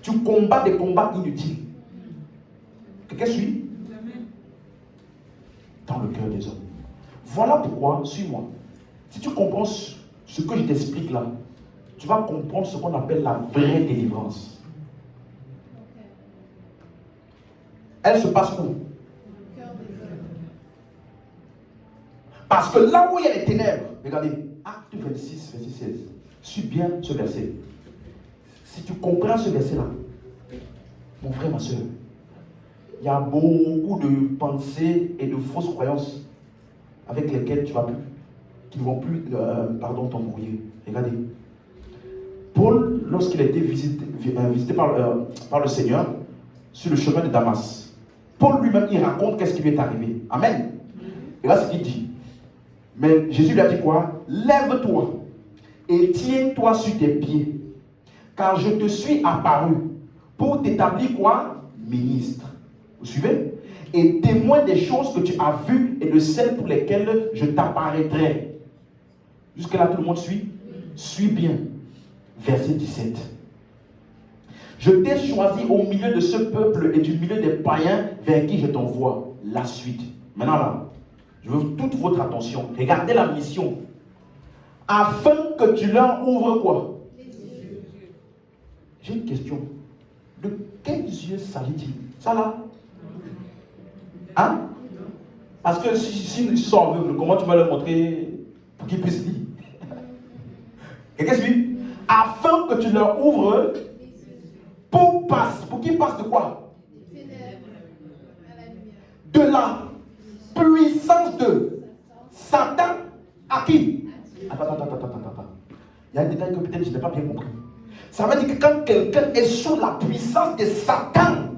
Tu combats des combats inutiles. Quelqu'un suit? Dans le cœur des hommes. Voilà pourquoi, suis-moi. Si tu comprends ce que je t'explique là, tu vas comprendre ce qu'on appelle la vraie délivrance. Elle se passe où? Parce que là où il y a les ténèbres, regardez, Acte 26, verset 16. Suis bien ce verset. Si tu comprends ce verset-là, mon frère, ma soeur, il y a beaucoup de pensées et de fausses croyances avec lesquelles tu vas plus, qui ne vont plus, t'embrouiller. Regardez. Paul, lorsqu'il a été visité par le Seigneur sur le chemin de Damas, Paul lui-même, il raconte qu'est-ce qui lui est arrivé. Amen. Et là, ce qu'il dit. Mais Jésus lui a dit quoi? Lève-toi et tiens-toi sur tes pieds, car je te suis apparu pour t'établir quoi? Ministre. Vous suivez? Et témoin des choses que tu as vues et de celles pour lesquelles je t'apparaîtrai. Jusque-là, tout le monde suit? Suis bien. Verset 17. Je t'ai choisi au milieu de ce peuple et du milieu des païens vers qui je t'envoie. La suite. Maintenant là, je veux toute votre attention. Regardez la mission. Afin que tu leur ouvres quoi? Les yeux. J'ai une question. De quels yeux s'agit-il? Ça là? Hein? Parce que si ils sont aveugles, comment tu vas leur montrer pour qu'ils puissent lire? Quelqu'un suit? Afin que tu leur ouvres pour qu'ils passent de quoi? De la puissance de Satan à qui? Attends. Il y a un détail que peut-être je n'ai pas bien compris. Ça veut dire que quand quelqu'un est sous la puissance de Satan,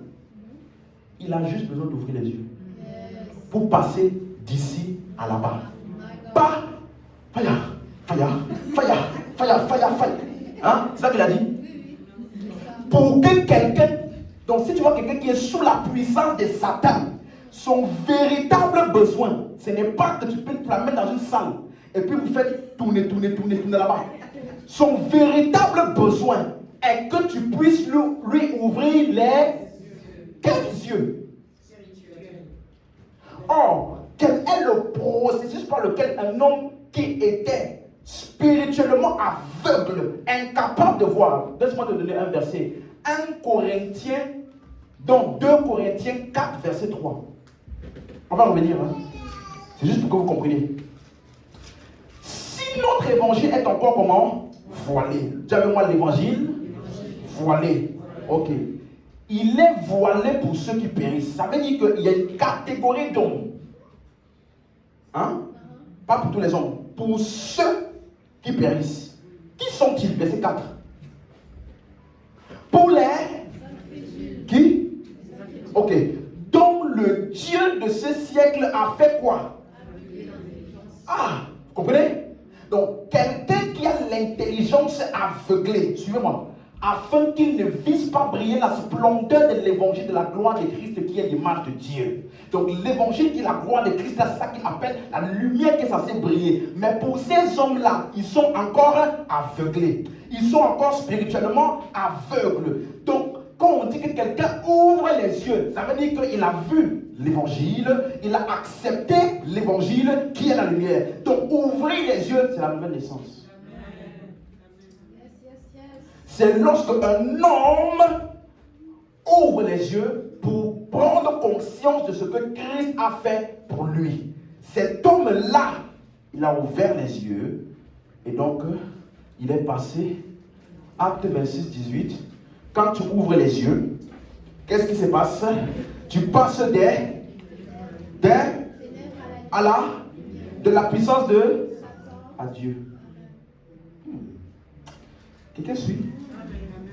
il a juste besoin d'ouvrir les yeux pour passer d'ici à là-bas. Pas fire. Hein? C'est ça qu'il a dit? Pour que quelqu'un, donc si tu vois quelqu'un qui est sous la puissance de Satan, son véritable besoin, ce n'est pas que tu peux te la mettre dans une salle et puis vous faites tourner là-bas. Son véritable besoin est que tu puisses lui ouvrir quels yeux? Or, quel est le processus par lequel un homme qui était spirituellement aveugle, incapable de voir? Laisse-moi te donner un verset. 1 Corinthiens, donc 2 Corinthiens 4, verset 3. On va revenir. C'est juste pour que vous compreniez. Si notre évangile est encore comment? Voilé. Dis avec moi l'évangile. Voilé. Ok. Il est voilé pour ceux qui périssent. Ça veut dire qu'il y a une catégorie d'hommes. Hein? Pas pour tous les hommes. Pour ceux qui périssent. Qui sont-ils? Verset 4. Pour les... Qui? Ok. Donc le Dieu de ce siècle a fait quoi? Ah, vous comprenez? Donc quelqu'un qui a l'intelligence aveuglée, suivez-moi, afin qu'il ne vise pas briller la splendeur de l'évangile de la gloire de Christ qui est l'image de Dieu. Donc l'évangile qui est la gloire de Christ, c'est ça qu'il appelle la lumière qui est censée briller. Mais pour ces hommes-là, ils sont encore aveuglés. Ils sont encore spirituellement aveugles. Donc quand on dit que quelqu'un ouvre les yeux, ça veut dire qu'il a vu l'évangile, il a accepté l'évangile qui est la lumière. Donc ouvrir les yeux, c'est la nouvelle naissance. C'est lorsque un homme ouvre les yeux pour prendre conscience de ce que Christ a fait pour lui. Cet homme-là, il a ouvert les yeux et donc il est passé, acte 26, 18. Quand tu ouvres les yeux, qu'est-ce qui se passe? Tu passes de la puissance à Dieu. Quelqu'un suit?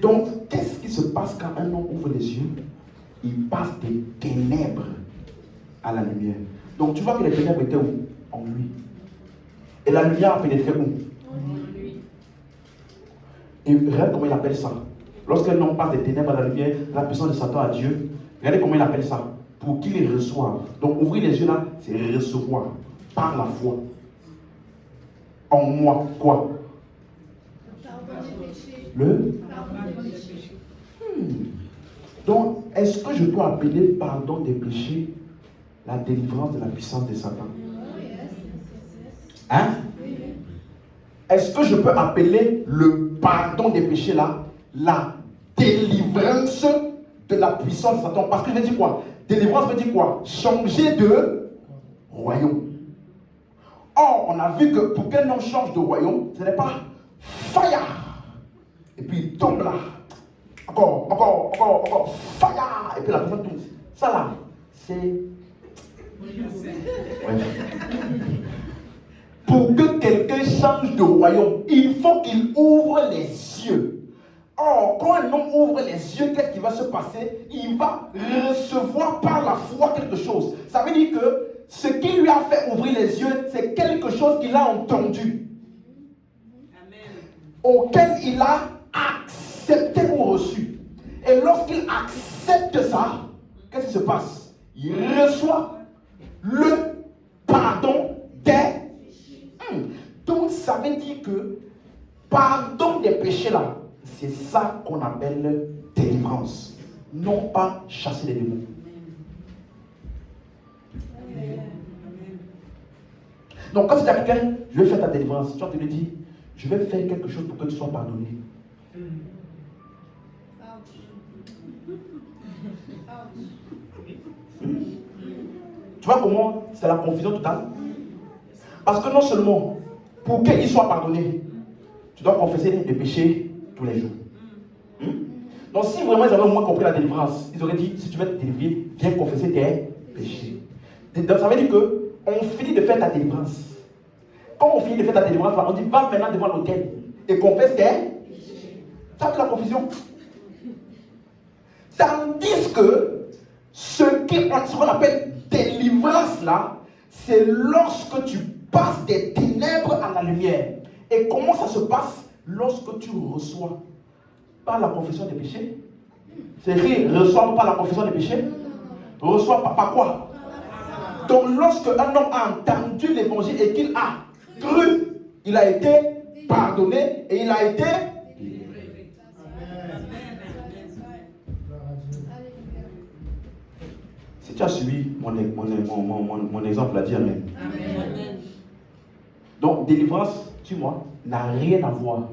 Donc, qu'est-ce qui se passe quand un homme ouvre les yeux? Il passe des ténèbres à la lumière. Donc, tu vois que les ténèbres étaient où? En lui. Et la lumière a pénétré où? En lui. Et regarde comment il appelle ça. Lorsqu'un homme passe des ténèbres à la lumière, la puissance de Satan à Dieu, regardez comment il appelle ça. Pour qu'il les reçoive. Donc, ouvrir les yeux là, c'est recevoir par la foi. En moi, quoi? Le pardon des péchés. Donc, est-ce que je peux appeler pardon des péchés la délivrance de la puissance de Satan? Hein? Est-ce que je peux appeler le pardon des péchés là la délivrance de la puissance de Satan? Parce que je veux dire quoi? Délivrance veut dire quoi? Changer de royaume. Or, on a vu que pour qu'un homme change de royaume, ce n'est pas fire. Et puis il tombe là. Encore. Fire. Et puis la personne tombe. Ça là, c'est... Ouais. Pour que quelqu'un change de royaume, il faut qu'il ouvre les yeux. Or, quand un homme ouvre les yeux, qu'est-ce qui va se passer? Il va recevoir par la foi quelque chose. Ça veut dire que ce qui lui a fait ouvrir les yeux, c'est quelque chose qu'il a entendu. Amen. Auquel il a accepté ou reçu. Et lorsqu'il accepte ça, qu'est-ce qui se passe? Il reçoit le pardon des... Donc ça veut dire que pardon des péchés là, c'est ça qu'on appelle délivrance. Non pas chasser les démons. Donc quand tu dis à quelqu'un, je vais faire ta délivrance, tu vas te lui dire, je vais faire quelque chose pour que tu sois pardonné. Tu vois comment c'est la confusion totale? Parce que non seulement, pour qu'il soit pardonné, tu dois confesser les péchés tous les jours. Donc si vraiment ils avaient au moins compris la délivrance, ils auraient dit, si tu veux te délivrer, viens confesser tes péchés. Donc ça veut dire qu'on finit de faire ta délivrance. Quand on finit de faire ta délivrance, on dit, va maintenant devant l'autel et confesse tes péchés. Ça fait la confusion. Tandis que ce qu'on appelle délivrance là, c'est lorsque tu passes des ténèbres à la lumière. Et comment ça se passe? Lorsque tu reçois par la confession des péchés. C'est écrit, reçois par la confession des péchés. Reçois par quoi? Donc lorsque un homme a entendu l'évangile et qu'il a cru, il a été pardonné et il a été délivré. Si tu as suivi mon exemple, là, dis Amen. Donc délivrance, tu vois, n'a rien à voir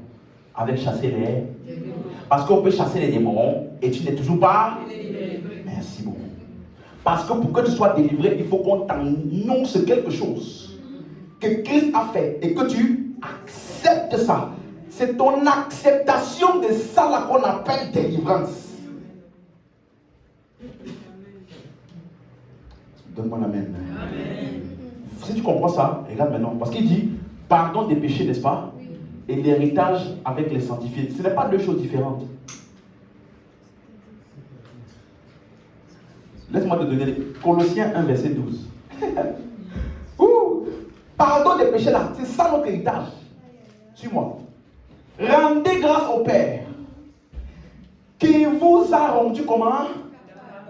avec chasser les démons. Parce qu'on peut chasser les démons et tu n'es toujours pas délivré. Merci beaucoup. Parce que pour que tu sois délivré, il faut qu'on t'annonce quelque chose que Christ a fait et que tu acceptes ça. C'est ton acceptation de ça là qu'on appelle délivrance. Donne-moi l'amen. Amen. Si tu comprends ça, regarde maintenant. Parce qu'il dit pardon des péchés, n'est-ce pas? Et l'héritage avec les sanctifiés. Ce n'est pas deux choses différentes. Laisse-moi te donner Colossiens 1, verset 12. Pardon des péchés là, c'est ça notre héritage. Suis-moi. Rendez grâce au Père qui vous a rendu comment?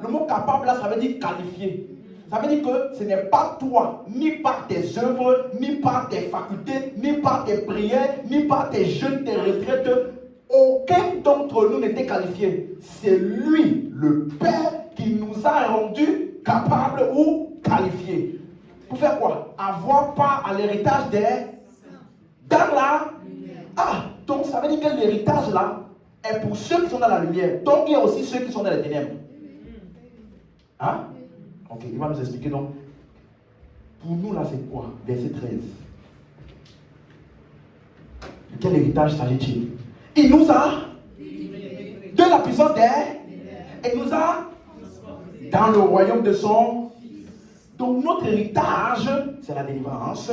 Le mot capable là, ça veut dire qualifié. Ça veut dire que ce n'est pas toi, ni par tes œuvres, ni par tes facultés, ni par tes prières, ni par tes jeûnes, tes retraites. Aucun d'entre nous n'était qualifié. C'est lui, le Père, qui nous a rendus capables ou qualifiés. Pour faire quoi? Avoir part à l'héritage des... Dans la... Donc ça veut dire que l'héritage là est pour ceux qui sont dans la lumière. Donc il y a aussi ceux qui sont dans les ténèbres. Hein? Ok, il va nous expliquer donc. Pour nous là c'est quoi? Verset 13. De quel héritage s'agit-il? Il nous a de la puissance d'air et nous a dans le royaume de son. Donc notre héritage, c'est la délivrance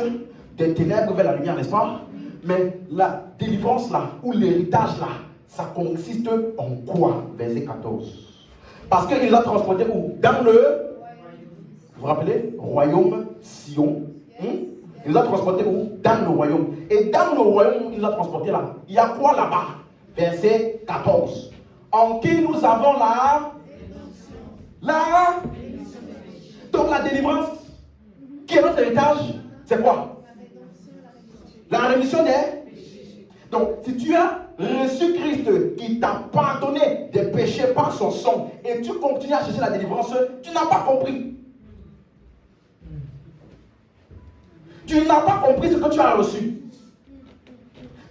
des ténèbres vers la lumière, n'est-ce pas? Mais la délivrance là, ou l'héritage là, ça consiste en quoi? Verset 14. Parce qu'il nous a transportés où? Dans le, vous vous rappelez? Royaume Sion. Il nous a transportés où? Dans le royaume. Et dans le royaume, il nous a transportés là. Il y a quoi là-bas? Verset 14. En qui nous avons donc la délivrance, qui est notre héritage, c'est quoi? La rémission des. Donc, si tu as reçu Christ qui t'a pardonné des péchés par son sang et tu continues à chercher la délivrance, tu n'as pas compris. Tu n'as pas compris ce que tu as reçu.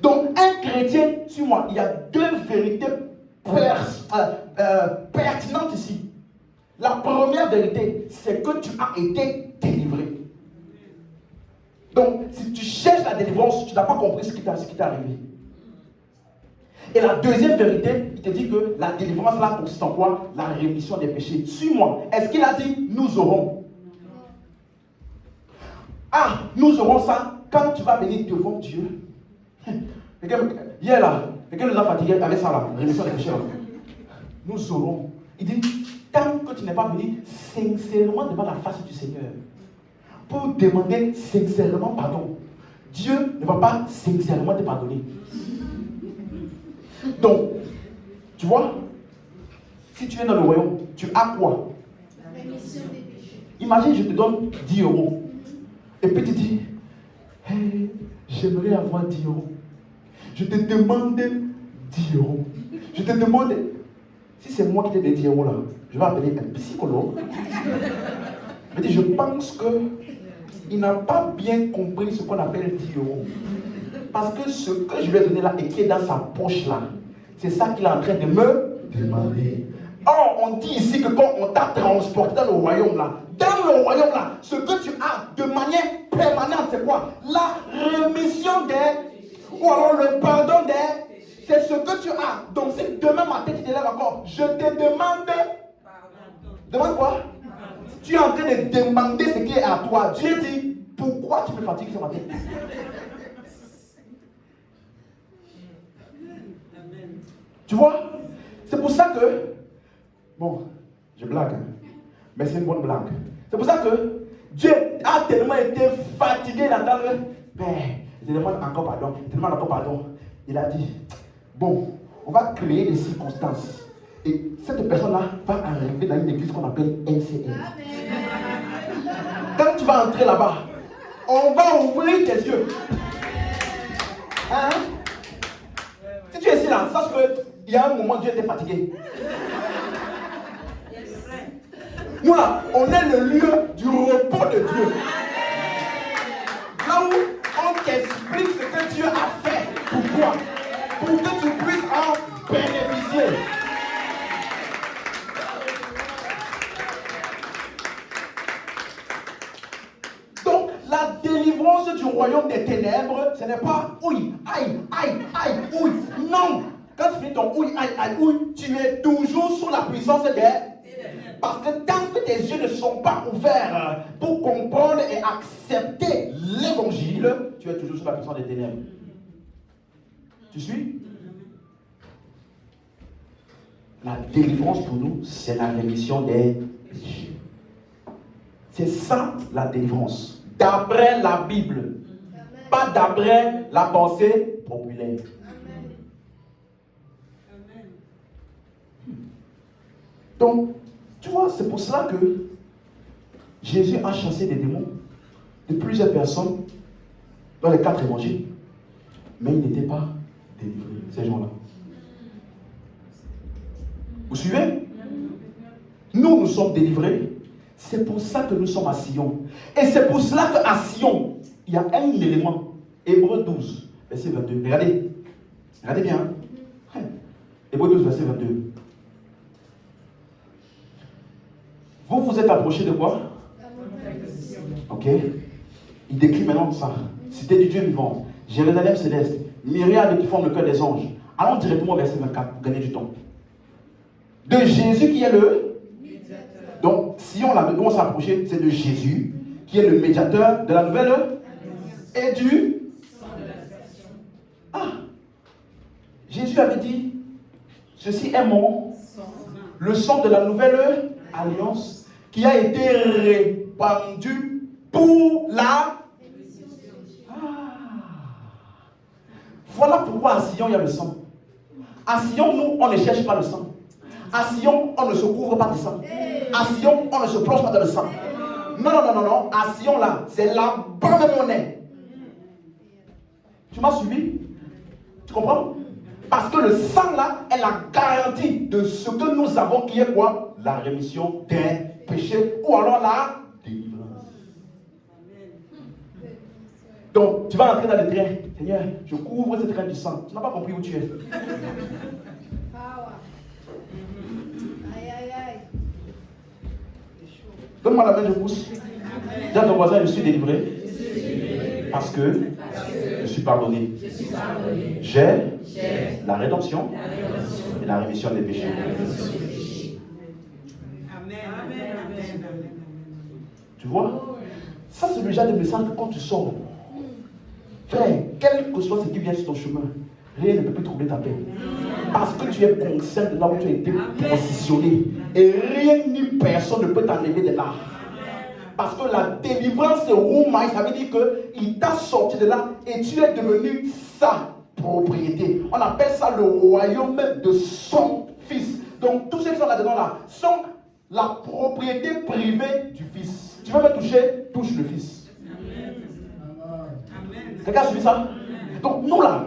Donc, un chrétien, suis-moi, il y a deux vérités pertinentes ici. La première vérité, c'est que tu as été délivré. Donc, si tu cherches la délivrance, tu n'as pas compris ce qui t'est arrivé. Et la deuxième vérité, il te dit que la délivrance là consiste en quoi? La rémission des péchés. Suis-moi. Est-ce qu'il a dit nous aurons? Nous aurons ça quand tu vas venir devant Dieu. Hier là, quelqu'un nous a fatigués avec ça là, rémission des péchés là. Nous aurons. Il dit, tant que tu n'es pas venu sincèrement devant la face du Seigneur, pour demander sincèrement pardon, Dieu ne va pas sincèrement te pardonner. Donc, tu vois, si tu es dans le royaume, tu as quoi? La rémission des péchés. Imagine, je te donne 10 euros. Et puis tu dis, hey, j'aimerais avoir 10 euros. Je te demande 10 euros. Je te demande, si c'est moi qui t'ai donné 10 euros là, je vais appeler un psychologue. Je dis, je pense qu'il n'a pas bien compris ce qu'on appelle 10 euros. Parce que ce que je lui ai donné là et qui est dans sa poche là, c'est ça qu'il est en train de me demander. Or, on dit ici que quand on t'a transporté dans le royaume là, ce que tu as de manière permanente, c'est quoi? La rémission des, ou alors le pardon des, c'est ce que tu as. Donc si demain matin tu te lèves encore, je te demande, demande quoi? Tu es en train de demander ce qui est à toi. Dieu dit, pourquoi tu me fatigues ce matin? Tu vois? C'est pour ça que, bon, je blague, mais c'est une bonne blague. C'est pour ça que Dieu a tellement été fatigué d'entendre, Père, je te demande encore pardon, je te demande encore pardon. Il a dit, bon, on va créer des circonstances. Et cette personne-là va arriver dans une église qu'on appelle NCR. Quand tu vas entrer là-bas, on va ouvrir tes yeux. Hein? Si tu es ici là, sache qu'il y a un moment Dieu était fatigué. Nous là, on est le lieu du repos de Dieu. Là où on t'explique ce que Dieu a fait pour toi, pour que tu puisses en bénéficier. Donc, la délivrance du royaume des ténèbres, ce n'est pas ouïe, aïe, aïe, aïe, ouïe. Non! Quand tu fais ton ouïe, aïe, aïe, ouïe, tu es toujours sous la puissance des ténèbres. Parce que tant que tes yeux ne sont pas ouverts pour comprendre et accepter l'évangile, tu es toujours sous la puissance des ténèbres. Tu suis? La délivrance pour nous, c'est la rémission des péchés. C'est ça la délivrance. D'après la Bible. Pas d'après la pensée populaire. Donc, tu vois, c'est pour cela que Jésus a chassé des démons de plusieurs personnes dans les 4 évangiles. Mais ils n'étaient pas délivrés, ces gens-là. Vous suivez? Nous sommes délivrés. C'est pour ça que nous sommes à Sion. Et c'est pour cela qu'à Sion, il y a un élément. Hébreux 12, verset 22. Regardez. Regardez bien. Hébreux 12, verset 22. Vous vous êtes approché de quoi? Ok. Il décrit maintenant ça. Cité du Dieu vivant. Jérusalem céleste. Myriades qui forment le cœur des anges. Allons directement au verset 24 pour gagner du temps. De Jésus qui est le médiateur. Donc, si on s'est approché, c'est de Jésus qui est le médiateur de la nouvelle et du. Ah! Jésus avait dit, ceci est mon le sang de la nouvelle alliance qui a été répandu pour la. Ah. Voilà pourquoi à Sion il y a le sang. À Sion, nous, on ne cherche pas le sang. À Sion, on ne se couvre pas de sang. À Sion, on ne se plonge pas dans le sang. Non. À Sion, là, c'est la bonne monnaie. Tu m'as suivi? Tu comprends? Parce que le sang, là, est la garantie de ce que nous avons qui est quoi? La rémission des péchés ou alors la délivrance. Donc, tu vas entrer dans le train. Seigneur, je couvre ce train du sang. Tu n'as pas compris où tu es. Donne-moi la main, je pousse. Dis à ton voisin, je suis délivré. Parce que je suis pardonné. J'ai la rédemption et la rémission des péchés. Tu vois? Ça, c'est le genre de message que quand tu sors, frère, quel que soit ce qui vient sur ton chemin, rien ne peut plus troubler ta paix. Parce que tu es conscient de là où tu as été positionné. Et rien ni personne ne peut t'enlever de là. Parce que la délivrance roumaille, ça veut dire qu'il t'a sorti de là et tu es devenu sa propriété. On appelle ça le royaume de son fils. Donc tous ceux qui sont là-dedans là sont la propriété privée du fils. Tu veux me toucher? Touche le fils. Quelqu'un a suivi ça? Donc nous là,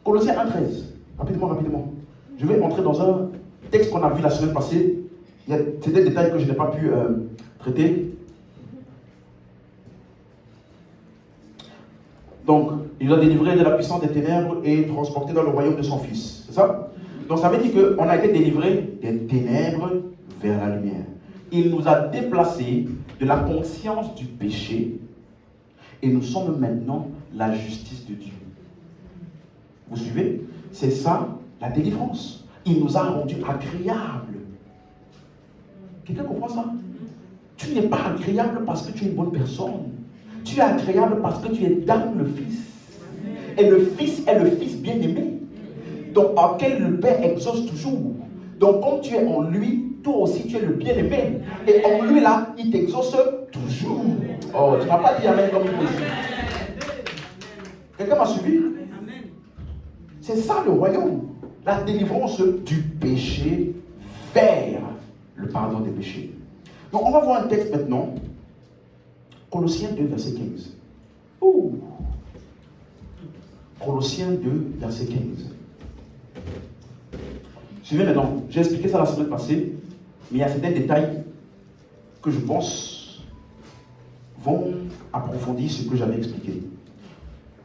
Colossiens 1,13. Rapidement. Je vais entrer dans un texte qu'on a vu la semaine passée. C'est des détails que je n'ai pas pu traiter. Donc, il nous a délivré de la puissance des ténèbres et transporté dans le royaume de son Fils. C'est ça? Donc, ça veut dire qu'on a été délivré des ténèbres vers la lumière. Il nous a déplacés de la conscience du péché et nous sommes maintenant la justice de Dieu. Vous suivez? C'est ça la délivrance. Il nous a rendus agréables. Quelqu'un comprend ça? Tu n'es pas agréable parce que tu es une bonne personne. Tu es agréable parce que tu es dans le Fils. Et le Fils est le Fils bien-aimé. Donc, en quel le Père exauce toujours. Donc, comme tu es en lui, toi aussi tu es le bien-aimé. Et en lui, là, il t'exauce toujours. Oh, tu ne m'as pas dit Amen comme il faut ici. Quelqu'un m'a suivi? C'est ça le royaume. La délivrance du péché vers le pardon des péchés. Donc, on va voir un texte maintenant Colossiens 2, verset 15. Ouh. Colossiens 2, verset 15. Suivez maintenant. J'ai expliqué ça la semaine passée, mais il y a certains détails que je pense vont approfondir ce que j'avais expliqué.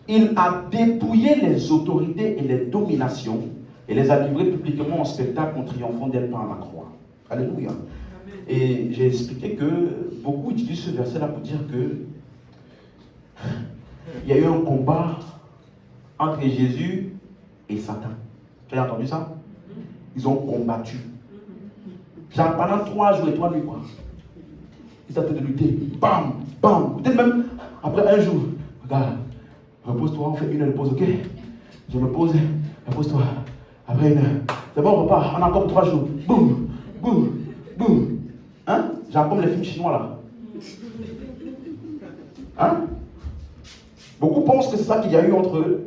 Il a dépouillé les autorités et les dominations et les a livrées publiquement en spectacle en triomphant d'elles par la croix. Alléluia. Et j'ai expliqué que beaucoup utilisent ce verset-là pour dire que il y a eu un combat entre Jésus et Satan. Tu as entendu ça? Ils ont combattu. Genre pendant 3 jours et 3 nuits, quoi. Ils ont fait de lutter. Bam, bam. Peut-être même après un jour. Regarde, repose-toi, on fait une heure de pause, ok? Je me pose, repose-toi. Après une heure. C'est bon, on repart. On a encore 3 jours. Boum, boum, boum. Hein? Genre comme les films chinois là. Hein? Beaucoup pensent que c'est ça qu'il y a eu entre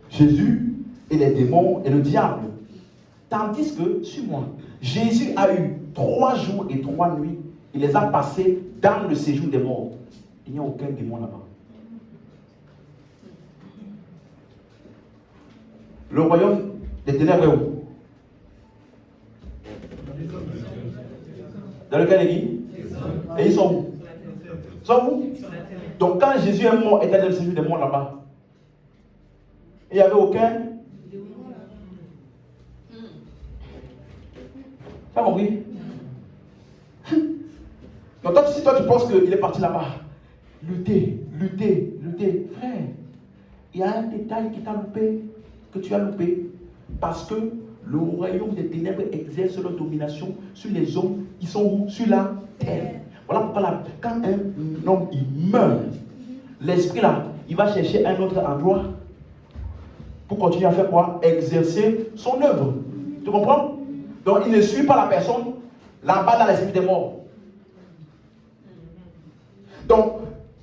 Jésus et les démons et le diable. Tandis que, suis-moi, Jésus a eu 3 jours et 3 nuits. Il les a passés dans le séjour des morts. Il n'y a aucun démon là-bas. Le royaume des ténèbres est où? Dans lequel il dit? Et ils sont où? Ils sont où? Donc quand Jésus est mort, il était dans le séjour des morts là-bas. Il n'y avait aucun. Tu as compris? Donc toi, si toi tu penses qu'il est parti là-bas, lutter, frère, il y a un détail qui t'a loupé, que tu as loupé, parce que le royaume des ténèbres exerce leur domination sur les hommes, ils sont où? Sur la terre. Voilà pourquoi là, quand un homme il meurt, l'esprit là, il va chercher un autre endroit pour continuer à faire quoi? Exercer son œuvre. Tu comprends? Donc il ne suit pas la personne là-bas dans l'esprit des morts. Donc,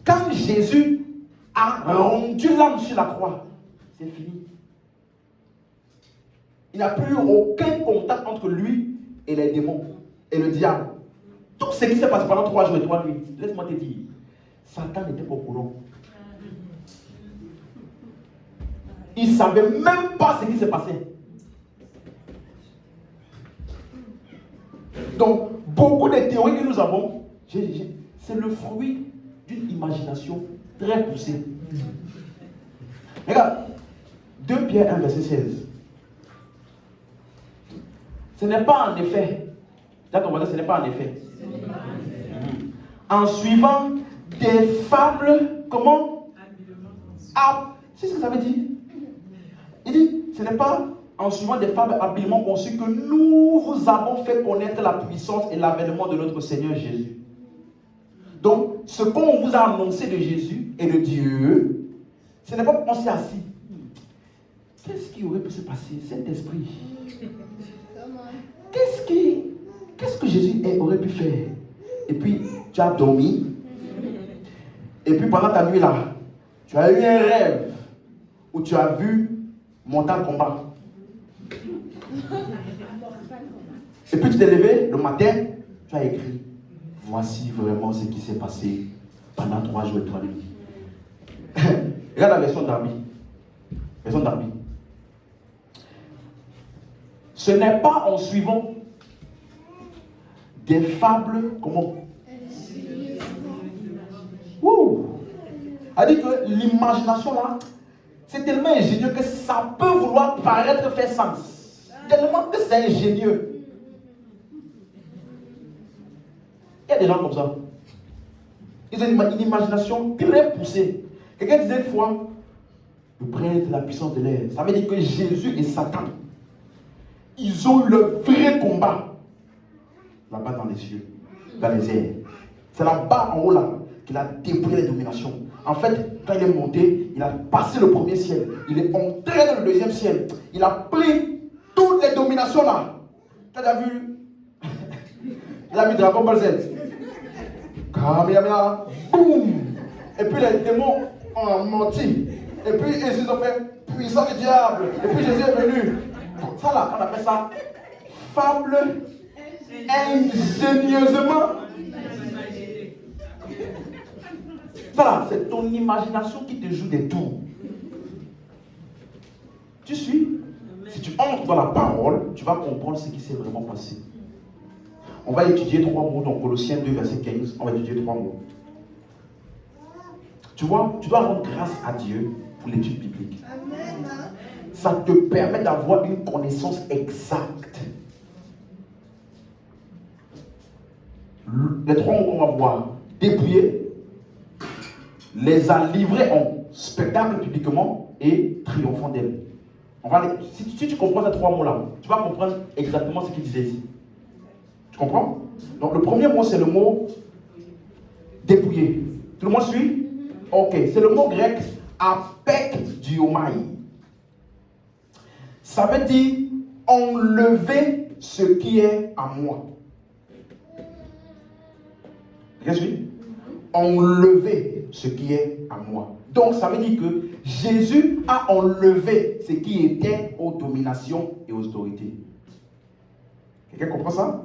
quand Jésus a rendu l'âme sur la croix, c'est fini. Il n'y a plus aucun contact entre lui et les démons et le diable. Tout ce qui s'est passé pendant 3 jours et 3 nuits, laisse-moi te dire, Satan n'était pas au courant. Il ne savait même pas ce qui s'est passé. Donc, beaucoup de théories que nous avons, c'est le fruit d'une imagination très poussée. Regarde, 2 Pierre 1, verset 16. Ce n'est pas en effet. D'accord, ce n'est pas en effet. En suivant des fables, comment? C'est ce que ça veut dire. Il dit, ce n'est pas en suivant des fables habilement conçues que nous vous avons fait connaître la puissance et l'avènement de notre Seigneur Jésus. Donc, ce qu'on vous a annoncé de Jésus et de Dieu, ce n'est pas pour penser assis. Qu'est-ce qui aurait pu se passer, cet esprit? Qu'est-ce que Jésus aurait pu faire? Et puis, tu as dormi. Et puis, pendant ta nuit là, tu as eu un rêve où tu as vu monter le combat. Et puis, tu t'es levé le matin, tu as écrit. Voici vraiment ce qui s'est passé pendant 3 jours et 3 nuits. Regarde la version d'Arby. Version d'Arby. Ce n'est pas en suivant des fables, comment? Ouh! A dit que l'imagination là, c'est tellement ingénieux que ça peut vouloir paraître faire sens. Tellement que c'est ingénieux. Il y a des gens comme ça. Ils ont une imagination très poussée. Quelqu'un disait une fois, le prince de la puissance de l'air. Ça veut dire que Jésus et Satan, ils ont eu le vrai combat. Là-bas dans les cieux, dans les airs. C'est là-bas en haut là qu'il a dépouillé les dominations. En fait, quand il est monté, il a passé le premier ciel. Il est entré dans le deuxième ciel. Il a pris toutes les dominations là. Tu as déjà vu? Il a vu Dragon Ball Z. Kamehameha, boum! Et puis les démons ont menti. Et puis ils ont fait puissant du diable. Et puis Jésus est venu. Ça là, on appelle ça fable ingénieusement. Ça là, c'est ton imagination qui te joue des tours. Tu suis? Si tu entres dans la parole, tu vas comprendre ce qui s'est vraiment passé. On va étudier 3 mots dans Colossiens 2, verset 15. On va étudier 3 mots. Tu vois, tu dois rendre grâce à Dieu pour l'étude biblique. Amen. Ça te permet d'avoir une connaissance exacte. Les 3 mots qu'on va voir: dépouiller, les a livrés en spectacle publiquement et triomphant d'elle. Si tu comprends ces 3 mots-là, tu vas comprendre exactement ce qu'il disait ici. Tu comprends? Donc le premier mot, c'est le mot dépouiller. Tout le monde suit? Ok, c'est le mot grec apekdiomai. Ça veut dire enlever ce qui est à moi. Qu'est-ce que je dis? Enlever ce qui est à moi. Donc ça veut dire que Jésus a enlevé ce qui était aux dominations et aux autorités. Quelqu'un comprend ça?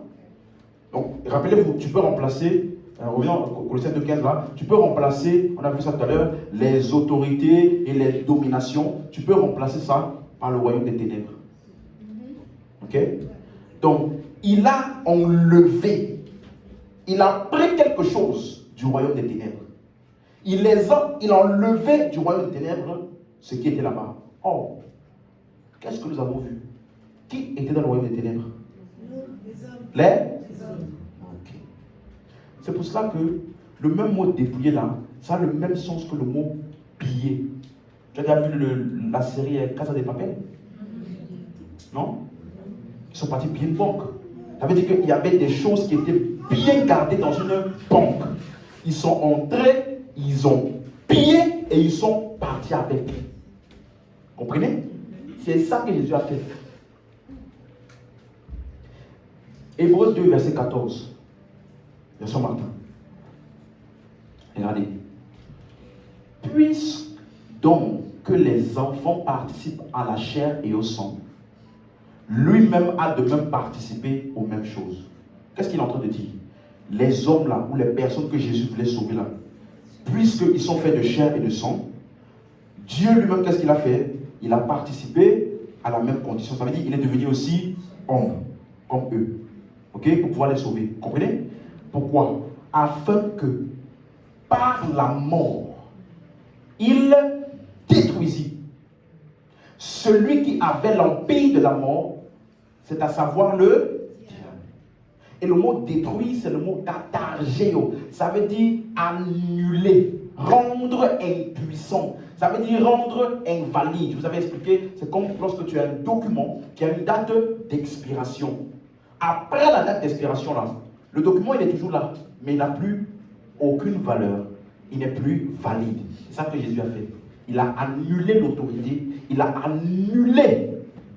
Donc rappelez-vous, tu peux remplacer, revenons au Colossiens 2,15 là, tu peux remplacer, on a vu ça tout à l'heure, les autorités et les dominations, tu peux remplacer ça par le royaume des ténèbres. Ok? Donc il a enlevé, il a pris quelque chose du royaume des ténèbres. Il a enlevé du royaume des ténèbres ce qui était là-bas. Oh, qu'est-ce que nous avons vu? Qui était dans le royaume des ténèbres? Les hommes. Okay. C'est pour cela que le même mot dépouiller là, ça a le même sens que le mot piller. Tu as déjà vu la série Casa de Papel? Non? Ils sont partis piller une banque. Ça veut dire qu'il y avait des choses qui étaient bien gardées dans une banque. Ils sont entrés, ils ont pillé et ils sont partis avec. Comprenez? C'est ça que Jésus a fait. Hébreux 2, verset 14. Verset Martin. Regardez. Puisque donc que les enfants participent à la chair et au sang, lui-même a de même participé aux mêmes choses. Qu'est-ce qu'il est en train de dire? Les hommes là, ou les personnes que Jésus voulait sauver là, puisqu'ils sont faits de chair et de sang, Dieu lui-même, qu'est-ce qu'il a fait? Il a participé à la même condition. Ça veut dire qu'il est devenu aussi homme, comme eux. Ok? Pour pouvoir les sauver. Vous comprenez? Pourquoi? Afin que, par la mort, il détruisit celui qui avait l'empire de la mort, c'est à savoir le diable. Et le mot détruire, c'est le mot katargeo. Ça veut dire annuler, rendre impuissant. Ça veut dire rendre invalide. Je vous avais expliqué, c'est comme lorsque tu as un document qui a une date d'expiration. Après la date d'expiration, là, le document il est toujours là, mais il n'a plus aucune valeur. Il n'est plus valide. C'est ça que Jésus a fait. Il a annulé l'autorité, il a annulé,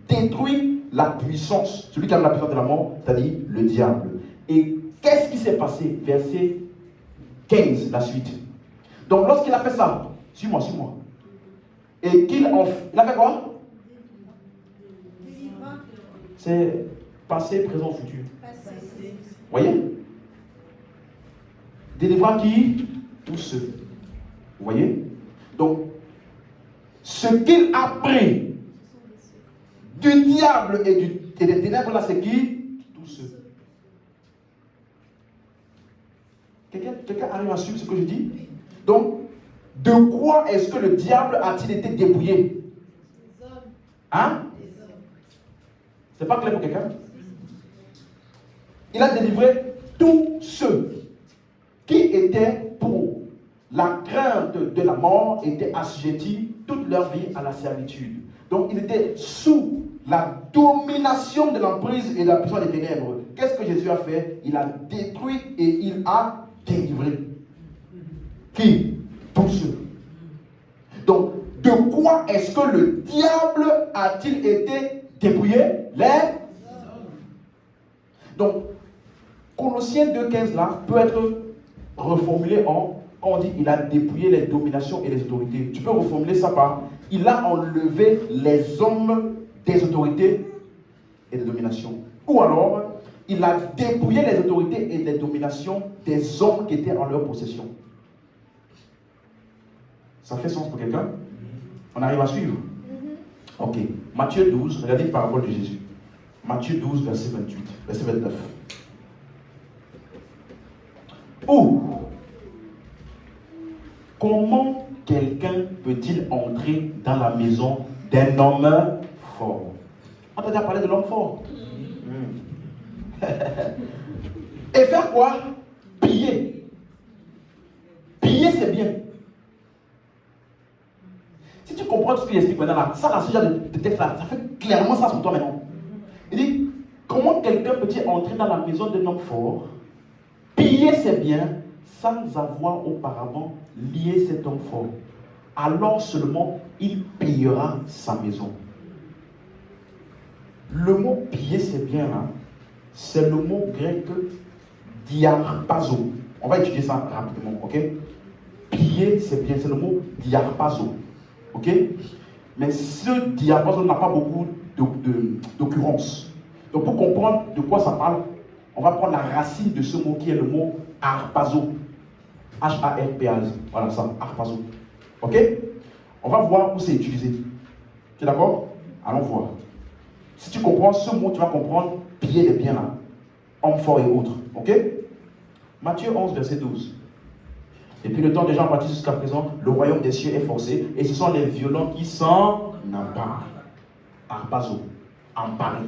détruit la puissance. Celui qui a la puissance de la mort, c'est-à-dire le diable. Et qu'est-ce qui s'est passé? Verset 15, la suite. Donc lorsqu'il a fait ça, suis-moi. Et il a fait quoi? C'est passé, présent, futur. Vous voyez? Délivrant qui? Tous ceux. Vous voyez? Donc, ce qu'il a pris du diable et des ténèbres là, c'est qui? Tous ceux. Quelqu'un arrive à suivre ce que je dis? Donc, de quoi est-ce que le diable a-t-il été dépouillé? Hein? C'est pas clair pour quelqu'un? Il a délivré tous ceux qui étaient pour la crainte de la mort, étaient assujettis toute leur vie à la servitude. Donc, ils étaient sous la domination de l'emprise et de la puissance des ténèbres. Qu'est-ce que Jésus a fait? Il a détruit et il a délivré. Qui? Tous ceux. Donc, de quoi est-ce que le diable a-t-il été dépouillé? Les hommes. Donc, Colossiens 2,15 là peut être reformulé en, quand on dit il a dépouillé les dominations et les autorités. Tu peux reformuler ça par il a enlevé les hommes des autorités et des dominations. Ou alors, il a dépouillé les autorités et les dominations des hommes qui étaient en leur possession. Ça fait sens pour quelqu'un? On arrive à suivre? Ok. Matthieu 12, regardez les paraboles de Jésus. Matthieu 12, verset 28, verset 29. Ou, comment quelqu'un peut-il entrer dans la maison d'un homme fort? On t'a déjà parlé de l'homme fort. Et faire quoi? Piller. Piller, c'est bien. Si tu comprends tout ce qu'il explique maintenant là, ça, ce genre de texte là, ça fait clairement ça sur toi maintenant. Il dit, comment quelqu'un peut-il entrer dans la maison d'un homme fort, piller ses biens, sans avoir auparavant lié cet homme fort? Alors seulement il pillera sa maison. Le mot piller ses biens là, c'est le mot grec diarpazo. On va étudier ça rapidement, ok? Piller ses biens, c'est le mot diarpazo. Ok? Mais ce diapason n'a pas beaucoup d'occurrence. Donc pour comprendre de quoi ça parle, on va prendre la racine de ce mot qui est le mot harpazo. H-A-R-P-A-Z. Voilà ça, harpazo. Ok? On va voir où c'est utilisé. Tu es d'accord? Allons voir. Si tu comprends ce mot, tu vas comprendre piller les biens là. Homme fort et autres. Ok? Matthieu 11, verset 12. Depuis le temps de Jean-Baptiste jusqu'à présent, le royaume des cieux est forcé et ce sont les violents qui s'en emparent. Harpazo, emparer,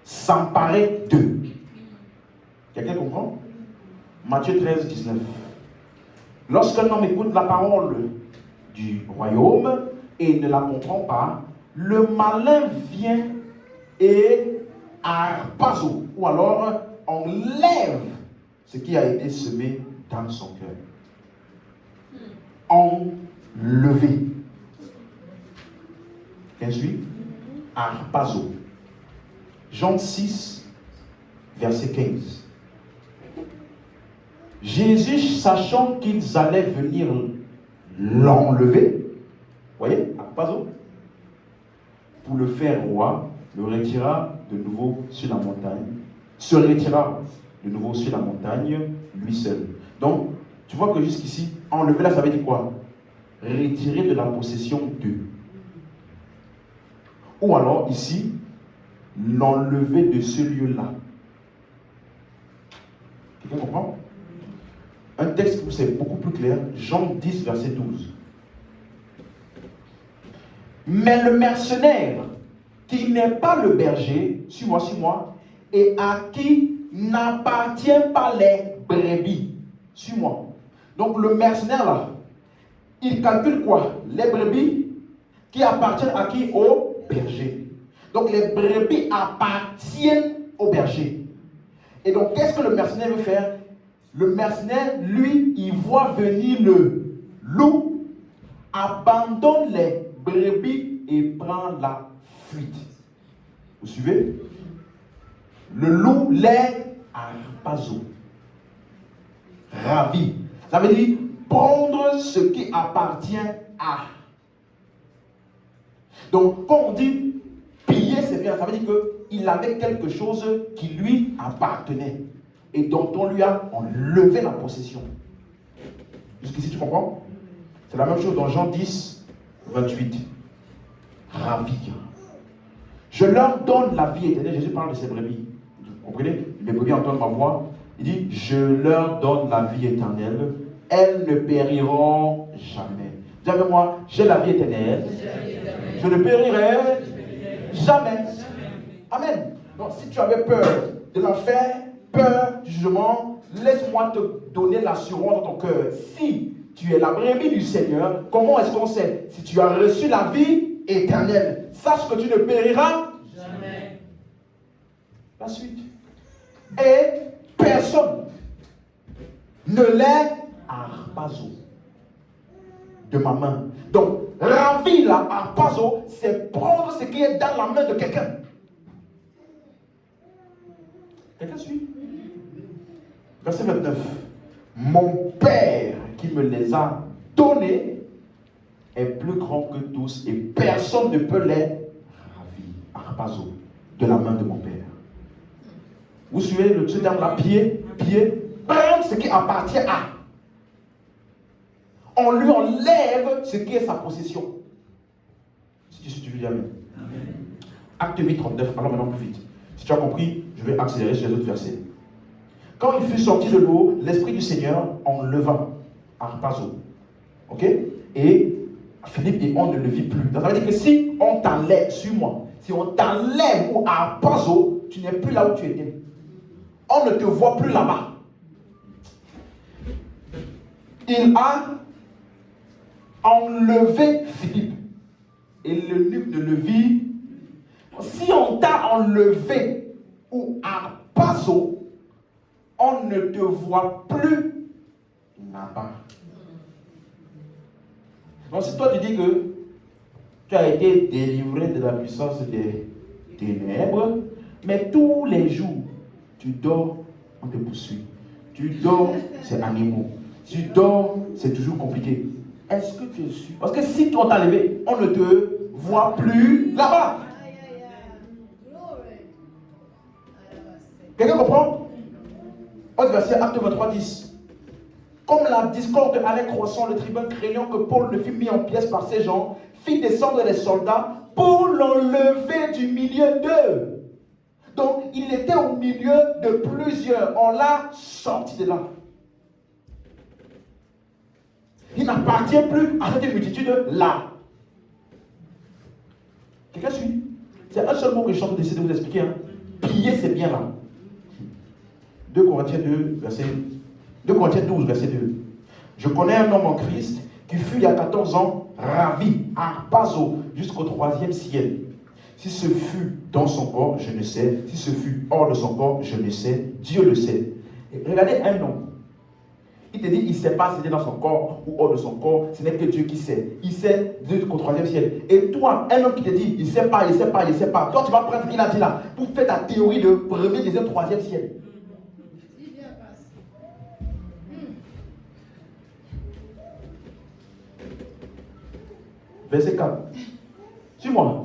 s'emparer d'eux. Quelqu'un comprend? Matthieu 13, 19. Lorsqu'un homme écoute la parole du royaume et ne la comprend pas, le malin vient et harpazo, ou alors enlève ce qui a été semé dans son cœur. Enlever. Qu'est-ce que harpazo. Jean 6, verset 15. Jésus, sachant qu'ils allaient venir l'enlever, voyez, harpazo, pour le faire roi, le retira de nouveau sur la montagne, se retira de nouveau sur la montagne, lui seul. Donc, tu vois que jusqu'ici, enlever là, ça veut dire quoi? Retirer de la possession d'eux. Ou alors, ici, l'enlever de ce lieu-là. Quelqu'un comprend? Un texte où c'est beaucoup plus clair, Jean 10, verset 12. Mais le mercenaire, qui n'est pas le berger, suis-moi, et à qui n'appartient pas les brebis, suis-moi. Donc le mercenaire là, il calcule quoi? Les brebis qui appartiennent à qui? Au berger. Donc les brebis appartiennent au berger. Et donc qu'est-ce que le mercenaire veut faire? Le mercenaire, lui, il voit venir le loup, abandonne les brebis et prend la fuite. Vous suivez? Le loup les harpazo. Ravi. Ça veut dire prendre ce qui appartient à. Donc, quand on dit piller, c'est bien. Ça veut dire qu'il avait quelque chose qui lui appartenait et dont on lui a enlevé la possession. Jusqu'ici, tu comprends? C'est la même chose dans Jean 10, 28. Ravi. Je leur donne la vie éternelle. Jésus parle de ses brebis. Vous comprenez? Les brebis entendent ma voix. Il dit, je leur donne la vie éternelle. Elles ne périront jamais. Dis avec moi, j'ai la vie éternelle. Je ne périrai jamais. Amen. Donc si tu avais peur de l'enfer, peur du jugement, laisse-moi te donner l'assurance dans ton cœur. Si tu es la brebis du Seigneur, comment est-ce qu'on sait? Si tu as reçu la vie éternelle, sache que tu ne périras jamais. La suite. Et personne ne l'est harpazo de ma main. Donc, ravi la harpazo, c'est prendre ce qui est dans la main de quelqu'un. Quelqu'un suit? Verset 29. Mon Père qui me les a donnés est plus grand que tous et personne ne peut les ravir. Harpazo, de la main de mon Père. Vous suivez ce terme-là? Pied, prendre ce qui appartient à. On lui enlève ce qui est sa possession. Si tu veux dire amen. Acte 8, 39. Alors maintenant plus vite. Si tu as compris, je vais accélérer sur les autres versets. Quand il fut sorti de l'eau, l'Esprit du Seigneur enleva Harpazo. Ok? Et Philippe dit, on ne le vit plus. Donc ça veut dire que si on t'enlève, suis-moi, si on t'enlève ou Harpazo, tu n'es plus là où tu étais. On ne te voit plus là-bas. Il a enlevé Philippe. Et l'eunuque ne le vit. Si on t'a enlevé ou Harpazo, on ne te voit plus là-bas. Donc si toi tu dis que tu as été délivré de la puissance des ténèbres, mais tous les jours, tu dors, on te poursuit. Tu dors, c'est animaux. Tu dors, c'est toujours compliqué. Est-ce que tu es sûr? Parce que si on t'a levé, on ne te voit plus là-bas. Quelqu'un comprend? Autre verset, Acte 23, 10. Comme la discorde allait croissant, le tribun, craignant que Paul ne fût mis en pièces par ces gens, fit descendre les soldats pour l'enlever du milieu d'eux. Donc, il était au milieu de plusieurs. On l'a sorti de là. Il n'appartient plus à cette multitude-là. Quelqu'un suit? C'est un seul mot que je suis décidé de vous expliquer. Hein. Piller, c'est bien là. 2 Corinthiens 2, verset 2 Corinthiens 12, verset 2. Je connais un homme en Christ qui fut il y a 14 ans ravi, Harpazo, jusqu'au 3e ciel. Si ce fut dans son corps, je ne sais. Si ce fut hors de son corps, je ne sais. Dieu le sait. Et regardez un homme. Il te dit, il ne sait pas si c'était dans son corps ou hors de son corps. Ce n'est que Dieu qui sait. Il sait jusqu'au 3e ciel. Et toi, un homme qui te dit, il ne sait pas, il ne sait pas, il ne sait pas. Toi, tu vas prendre ce qu'il a dit là pour faire ta théorie de 1er, 2e, 3e ciel. Verset 4. Suis-moi.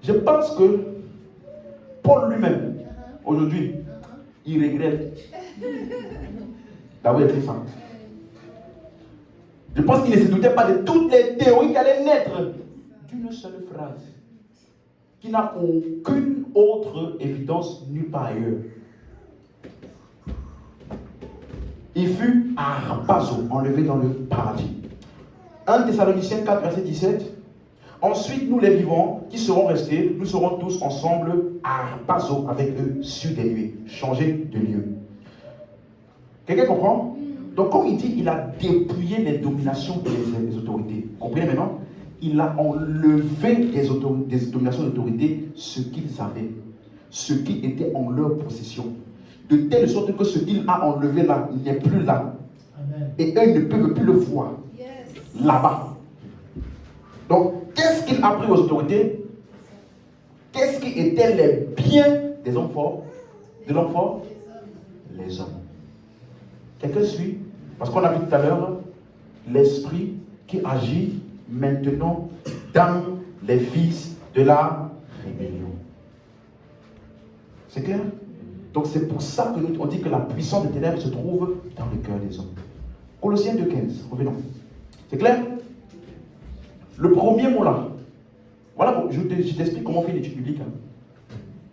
Je pense que Paul lui-même, aujourd'hui, il regrette d'avoir écrit ça. Je pense qu'il ne se doutait pas de toutes les théories qui allaient naître d'une seule phrase, qui n'a aucune autre évidence nulle part ailleurs. Il fut à Harpazo, enlevé dans le paradis. 1 Thessaloniciens 4, verset 17. Ensuite, nous les vivants qui serons restés, nous serons tous ensemble à Harpazo avec eux sur des nuées, changer de lieu. Quelqu'un comprend? Donc, comme il dit, il a dépouillé les dominations des autorités. Vous comprenez maintenant? Il a enlevé des dominations d'autorité ce qu'ils avaient, ce qui était en leur possession. De telle sorte que ce qu'il a enlevé là, il n'est plus là. Amen. Et eux, ils ne peuvent plus le voir. Yes. Là-bas. Donc, qu'est-ce qu'il a pris aux autorités? Qu'est-ce qui étaient les biens des hommes forts? De l'homme fort? Les hommes. Quelqu'un suit? Parce qu'on a vu tout à l'heure l'esprit qui agit maintenant dans les fils de la rébellion. C'est clair? Donc c'est pour ça que on dit que la puissance des ténèbres se trouve dans le cœur des hommes. Colossiens 2,15, revenons. C'est clair? Le premier mot là. Voilà, je t'explique comment on fait l'étude biblique. Hein.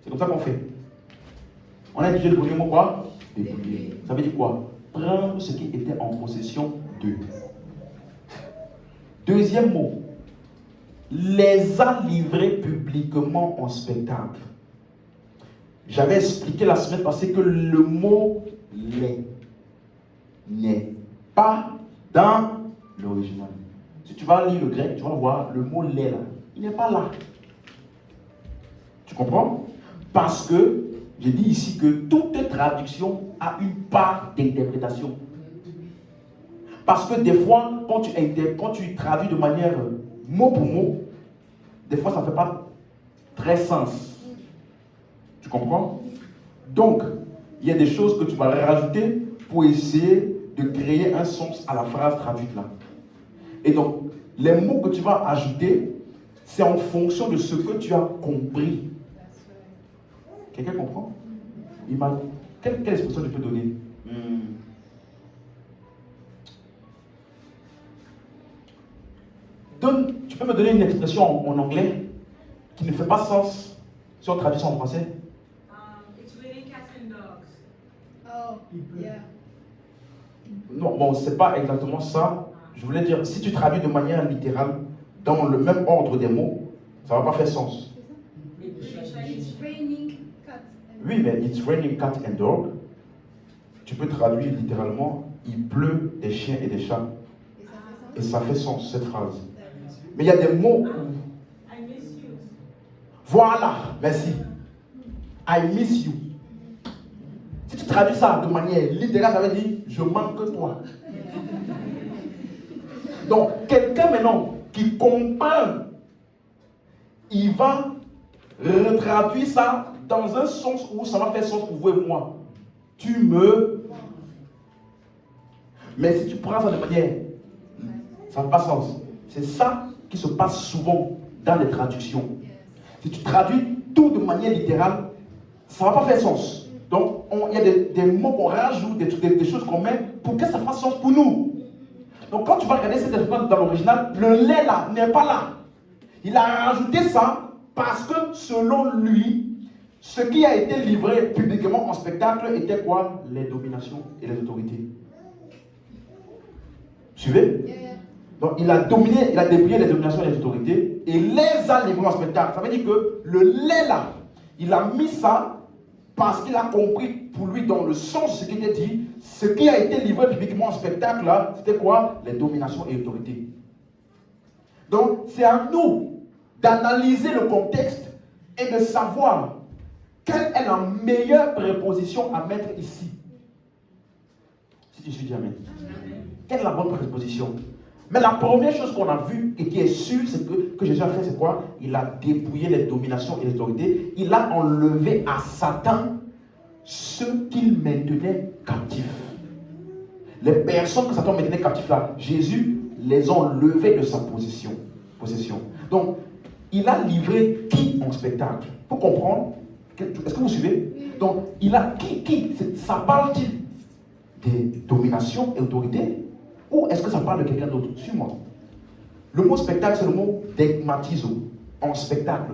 C'est comme ça qu'on fait. On a étudié le premier mot quoi? Dépouiller. Ça veut dire quoi? Prendre ce qui était en possession d'eux. Deuxième mot. Les a livrés publiquement en spectacle. J'avais expliqué la semaine passée que le mot les n'est pas dans l'original. Si tu vas lire le grec, tu vas voir le mot les là. Il n'est pas là. Tu comprends? Parce que j'ai dit ici que toute traduction a une part d'interprétation. Parce que des fois, quand tu traduis de manière mot pour mot, des fois ça ne fait pas très sens. Tu comprends? Donc, il y a des choses que tu vas rajouter pour essayer de créer un sens à la phrase traduite là. Et donc, les mots que tu vas ajouter, c'est en fonction de ce que tu as compris. Quelqu'un comprend? Quelle expression je peux donner? Tu peux me donner une expression en anglais qui ne fait pas sens si on traduit ça en français? It's really cats and dogs. Oh, yeah. Non, bon, c'est pas exactement ça. Je voulais dire, si tu traduis de manière littérale, dans le même ordre des mots, ça va pas faire sens. It's raining cat. Oui, mais it's raining cat and dog. Tu peux traduire littéralement, il pleut des chiens et des chats. Et ça fait Et ça fait sens, cette phrase. sens? Mais il y a des mots. I miss you. Voilà, merci. I miss you. Si tu traduis ça de manière littérale, ça veut dire je manque de toi. Donc, quelqu'un maintenant qui comprend, il va retraduire ça dans un sens où ça va faire sens pour vous et moi. Tu me. Mais si tu prends ça de manière, ça n'a pas sens. C'est ça qui se passe souvent dans les traductions. Si tu traduis tout de manière littérale, ça ne va pas faire sens. Donc, il y a des mots qu'on rajoute, des choses qu'on met pour que ça fasse sens pour nous. Donc, quand tu vas regarder cette expression dans l'original, le lait là n'est pas là. Il a rajouté ça parce que selon lui, ce qui a été livré publiquement en spectacle était quoi? Les dominations et les autorités. Suivez? Yeah, yeah. Donc il a dominé, il a dépouillé les dominations et les autorités et les a livrés en spectacle. Ça veut dire que le lait là, il a mis ça parce qu'il a compris pour lui dans le sens de ce qui était dit, ce qui a été livré publiquement en spectacle là, c'était quoi? Les dominations et autorités. Donc c'est à nous d'analyser le contexte et de savoir quelle est la meilleure préposition à mettre ici. Si tu suis dit amen. Quelle est la bonne préposition? Mais la première chose qu'on a vue et qui est sûre, c'est que Jésus a fait, c'est quoi? Il a dépouillé les dominations et les autorités. Il a enlevé à Satan ceux qu'il maintenait captifs. Les personnes que Satan maintenait captifs là, Jésus les a enlevés de sa possession. Donc, il a livré qui en spectacle? Pour comprendre, est-ce que vous suivez? Donc, il a qui? Ça parle-t-il des dominations et autorités? Ou est-ce que ça parle de quelqu'un d'autre? Suis-moi. Le mot spectacle, c'est le mot degmatizo. En spectacle,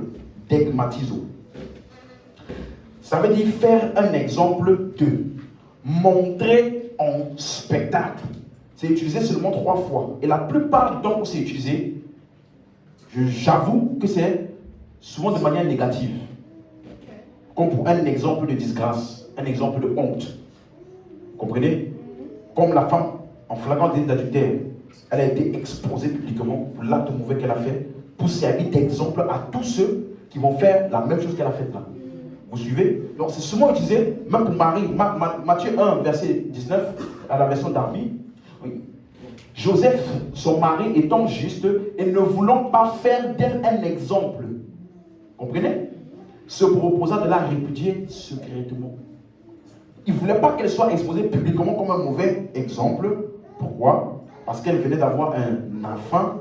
degmatizo. Ça veut dire faire un exemple de. Montrer en spectacle. C'est utilisé seulement 3 fois. Et la plupart du temps où c'est utilisé, j'avoue que c'est souvent de manière négative. Comme pour un exemple de disgrâce, un exemple de honte. Vous comprenez? Comme la femme en flagrant délit d'adultère, elle a été exposée publiquement pour l'acte mauvais qu'elle a fait, pour servir d'exemple à tous ceux qui vont faire la même chose qu'elle a faite là. Vous suivez? Donc c'est souvent utilisé, même pour Marie, Matthieu 1, verset 19, à la version Darby. Oui. Joseph, son mari, étant juste et ne voulant pas faire d'elle un exemple, comprenez? Se proposa de la répudier secrètement. Il ne voulait pas qu'elle soit exposée publiquement comme un mauvais exemple. Pourquoi? Parce qu'elle venait d'avoir un enfant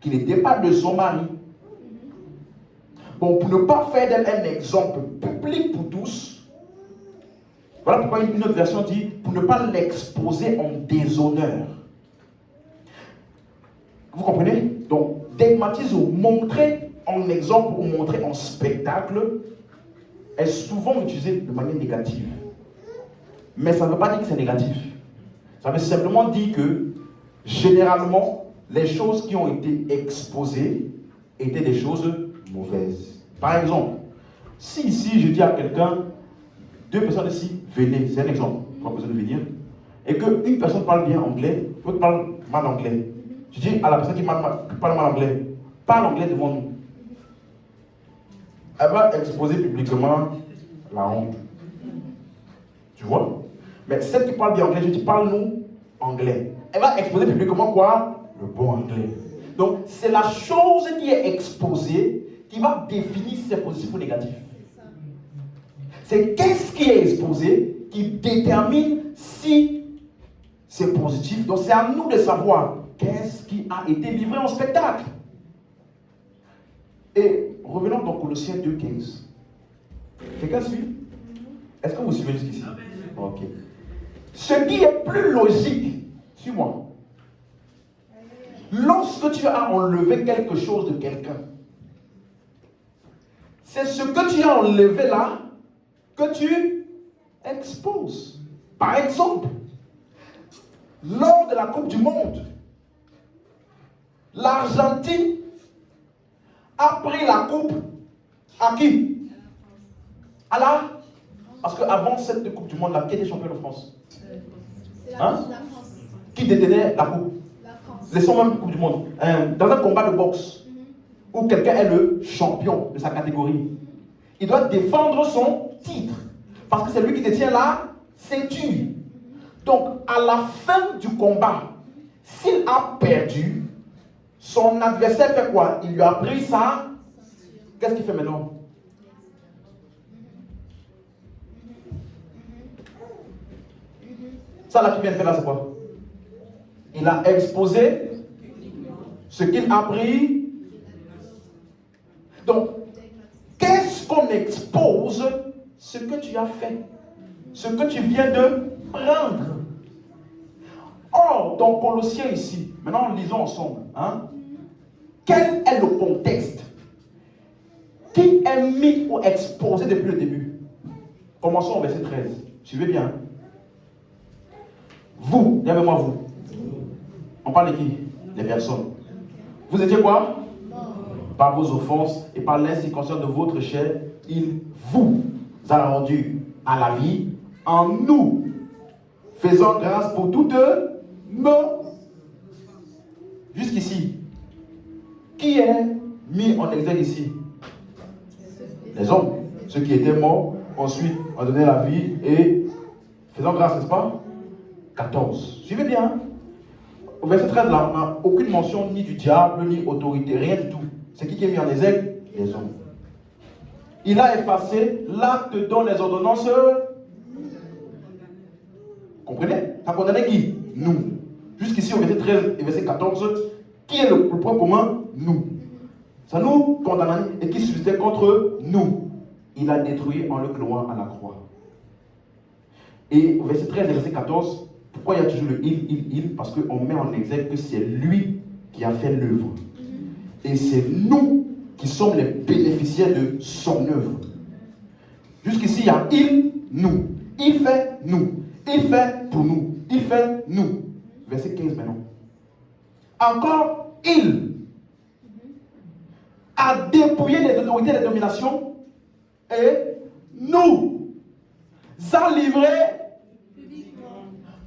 qui n'était pas de son mari. Bon, pour ne pas faire d'elle un exemple public pour tous, voilà pourquoi une autre version dit pour ne pas l'exposer en déshonneur. Vous comprenez? Donc, dogmatiser ou montrer en exemple ou montrer en spectacle est souvent utilisé de manière négative. Mais ça ne veut pas dire que c'est négatif. Ça veut simplement dire que, généralement, les choses qui ont été exposées étaient des choses mauvaises. Par exemple, si ici je dis à quelqu'un, 2 personnes ici, venez, c'est un exemple, pas besoin de venir, et qu'une personne parle bien anglais, l'autre parle mal anglais. Je dis à la personne qui parle mal anglais, parle anglais devant nous. Elle va exposer publiquement la honte. Tu vois? Mais celle qui parle bien anglais, je dis parle-nous anglais. Elle va exposer publiquement quoi? Le bon anglais. Donc, c'est la chose qui est exposée qui va définir si c'est positif ou négatif. C'est qu'est-ce qui est exposé qui détermine si c'est positif. Donc, c'est à nous de savoir qu'est-ce qui a été livré en spectacle. Et revenons dans Colossiens 2,15. Quelqu'un suit? Est-ce que vous suivez jusqu'ici? Ok. Ce qui est plus logique, suis-moi. Lorsque tu as enlevé quelque chose de quelqu'un, c'est ce que tu as enlevé là que tu exposes. Par exemple, lors de la Coupe du Monde, l'Argentine a pris la coupe à qui? À la? Parce qu'avant cette Coupe du Monde, là, qui était champion de France? C'est Hein? la France. Qui détenait la coupe? La France. Laissons même Coupe du Monde. Dans un combat de boxe, où quelqu'un est le champion de sa catégorie, il doit défendre son titre. Parce que c'est lui qui détient la ceinture. Donc, à la fin du combat, s'il a perdu, son adversaire fait quoi? Il lui a pris sa... Qu'est-ce qu'il fait maintenant? Ça là qui vient de faire là, c'est quoi? Il a exposé ce qu'il a pris. Donc, qu'est-ce qu'on expose? Ce que tu as fait. Ce que tu viens de prendre. Or, dans Colossiens ici, maintenant lisons ensemble. Hein? Quel est le contexte? Qui est mis ou exposé depuis le début? Commençons au verset 13. Suivez bien. Vous, dis avec moi vous. On parle de qui? Les personnes. Vous étiez quoi? Par vos offenses et par l'incirconcision de votre chair, il vous a rendu à la vie en nous, faisant grâce pour toutes nos... Jusqu'ici, qui est mis en exergue ici? Les hommes, ceux qui étaient morts, ensuite ont donné la vie et faisant grâce, n'est-ce pas? 14. Suivez bien. Hein? Au verset 13, là, on n'a aucune mention ni du diable, ni autorité, rien du tout. C'est qui est mis en exergue? Les hommes. Il a effacé l'acte dont les ordonnances... Comprenez? Ça condamnait qui? Nous. Jusqu'ici, au verset 13 et verset 14, qui est le point commun? Nous. Ça nous condamnait et qui subsistait contre nous. Il a détruit en le clouant à la croix. Et au verset 13 et verset 14, pourquoi il y a toujours le il? Parce qu'on met en exergue que c'est lui qui a fait l'œuvre. Et c'est nous qui sommes les bénéficiaires de son œuvre. Jusqu'ici, il y a il, nous. Il fait nous. Il fait pour nous. Il fait nous. Verset 15 maintenant. Encore, il a dépouillé les autorités et les dominations et nous a livrés.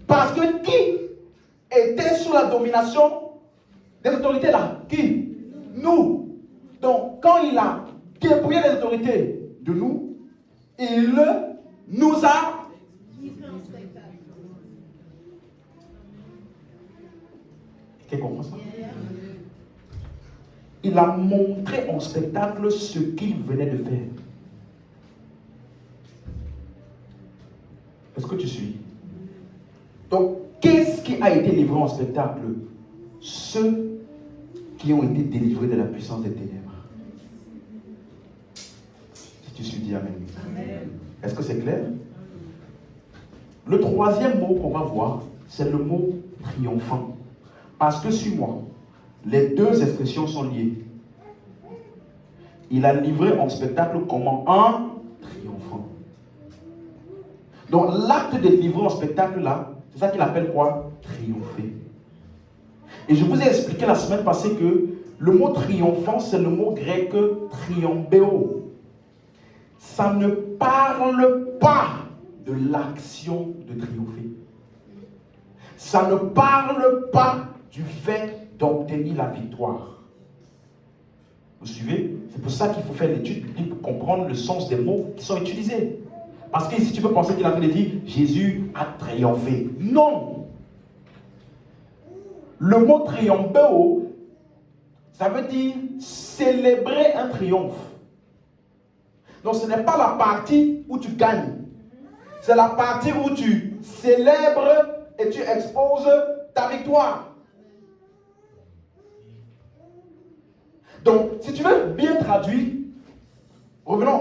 Parce que qui était sous la domination des autorités là? Qui? Nous. Donc, quand il a dépouillé les autorités de nous, il nous a livré en spectacle. Quelqu'un comprend ça? Il a montré en spectacle ce qu'il venait de faire. Est-ce que tu suis? Donc, qu'est-ce qui a été livré en spectacle? Ceux qui ont été délivrés de la puissance des ténèbres. Si tu suis, dis Amen. Amen. Est-ce que c'est clair? Le troisième mot qu'on va voir, c'est le mot triomphant. Parce que, suis-moi, les deux expressions sont liées. Il a livré en spectacle comment? Un triomphant. Donc, l'acte de livrer en spectacle là, c'est ça qu'il appelle quoi? Triompher. Et je vous ai expliqué la semaine passée que le mot triomphant, c'est le mot grec triambéo. Ça ne parle pas de l'action de triompher. Ça ne parle pas du fait d'obtenir la victoire. Vous suivez? C'est pour ça qu'il faut faire l'étude biblique pour comprendre le sens des mots qui sont utilisés. Parce que si tu peux penser qu'il a fait dire Jésus a triomphé. Non! Le mot triompheo, ça veut dire célébrer un triomphe. Donc ce n'est pas la partie où tu gagnes. C'est la partie où tu célèbres et tu exposes ta victoire. Donc, si tu veux bien traduire, revenons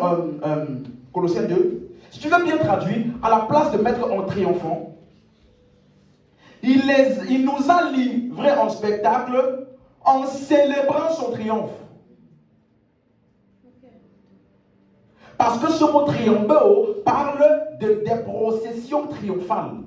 Colossiens 2, si tu veux bien traduire, à la place de mettre en triomphant, il nous a livrés en spectacle en célébrant son triomphe. Parce que ce mot triompheo parle des processions triomphales.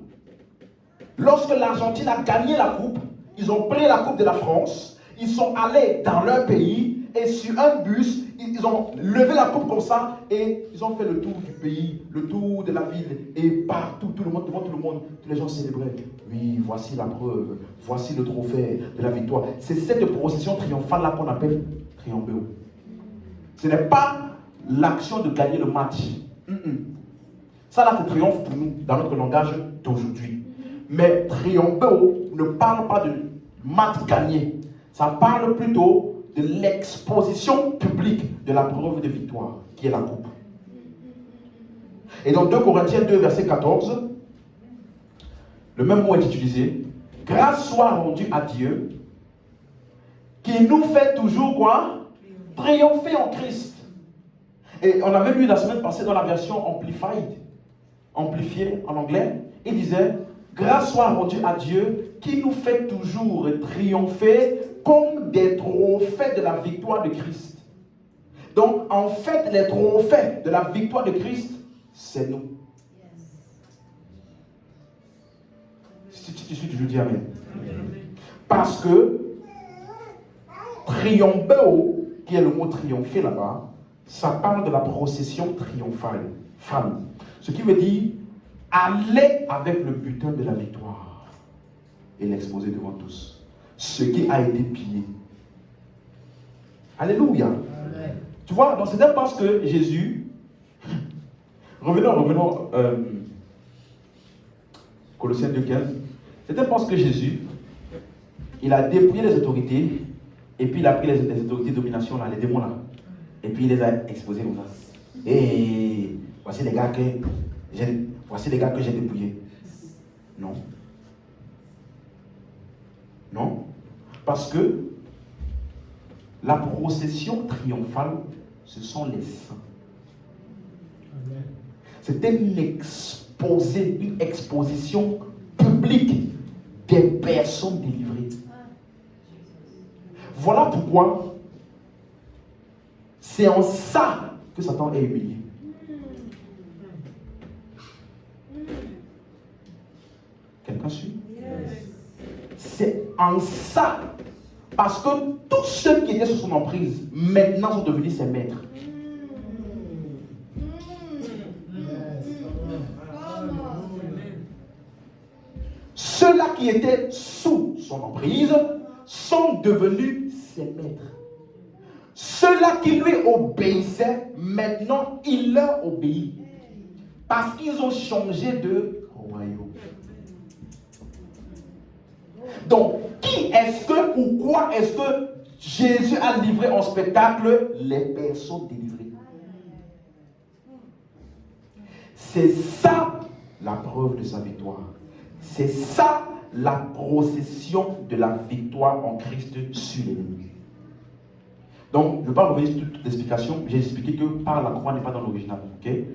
Lorsque l'Argentine a gagné la coupe, ils ont pris la coupe de la France, ils sont allés dans leur pays et sur un bus, ils ont levé la coupe comme ça et ils ont fait le tour du pays, le tour de la ville et partout, tout le monde, devant tout le monde, tous les gens célébraient. Oui, voici la preuve, voici le trophée de la victoire. C'est cette procession triomphale-là qu'on appelle triompheo. Ce n'est pas l'action de gagner le match. Ça là, c'est triomphe pour nous, dans notre langage d'aujourd'hui. Mais triompheo ne parle pas de match gagné. Ça parle plutôt de l'exposition publique de la preuve de victoire, qui est la coupe. Et dans 2 Corinthiens 2, verset 14, le même mot est utilisé. Grâce soit rendue à Dieu, qui nous fait toujours quoi? Triompher en Christ. Et on avait lu la semaine passée dans la version amplifiée en anglais, il disait, grâce soit rendue à Dieu qui nous fait toujours triompher comme des trophées de la victoire de Christ. Donc, en fait, les trophées de la victoire de Christ, c'est nous. Si tu suis, je dis amen. Parce que triomphéo, qui est le mot triompher là-bas, ça parle de la procession triomphale. Ce qui veut dire aller avec le butin de la victoire et l'exposer devant tous. Ce qui a été pillé. Alléluia. Amen. Tu vois, donc c'est parce que Jésus, revenons, Colossiens 2,15, c'était parce que Jésus, il a dépouillé les autorités, et puis il a pris les autorités de domination, là, les démons là, et puis il les a exposés comme ça. Et voici les gars que j'ai dépouillés. Non. Non. Parce que la procession triomphale, ce sont les saints. C'était une exposition publique des personnes délivrées. Voilà pourquoi c'est en ça que Satan est humilié. Quelqu'un suit? C'est en ça. Parce que tous ceux qui étaient sous son emprise, maintenant sont devenus ses maîtres. Ceux-là qui étaient sous son emprise sont devenus ses maîtres. Ceux-là qui lui obéissaient, maintenant, il leur obéit. Parce qu'ils ont changé de royaume. Donc, qui est-ce que ou quoi est-ce que Jésus a livré en spectacle? Les personnes délivrées. C'est ça la preuve de sa victoire. C'est ça la procession de la victoire en Christ sur l'ennemi. Donc, je ne vais pas revenir sur toute l'explication. J'ai expliqué que par la croix n'est pas dans l'original. Okay?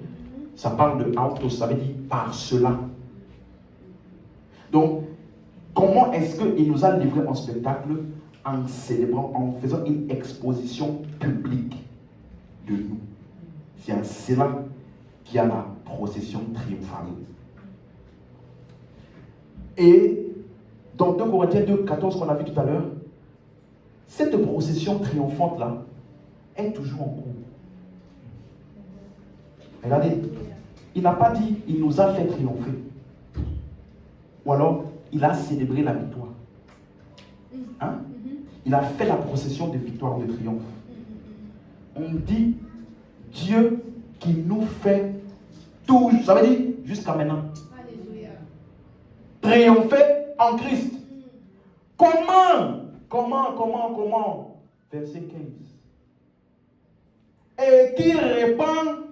Ça parle de autos, ça veut dire par cela. Donc, comment est-ce qu'il nous a livré en spectacle? En célébrant, en faisant une exposition publique de nous. C'est en cela qu'il y a la procession triomphale. Et dans 2 Corinthiens 2,14 qu'on a vu tout à l'heure, cette procession triomphante-là est toujours en cours. Regardez, il n'a pas dit il nous a fait triompher. Ou alors, il a célébré la victoire. Hein? Il a fait la procession de victoire, de triomphe. On dit Dieu qui nous fait tout, ça veut dire jusqu'à maintenant. Alléluia. Triompher en Christ. Comment? Verset 15. Et qui répand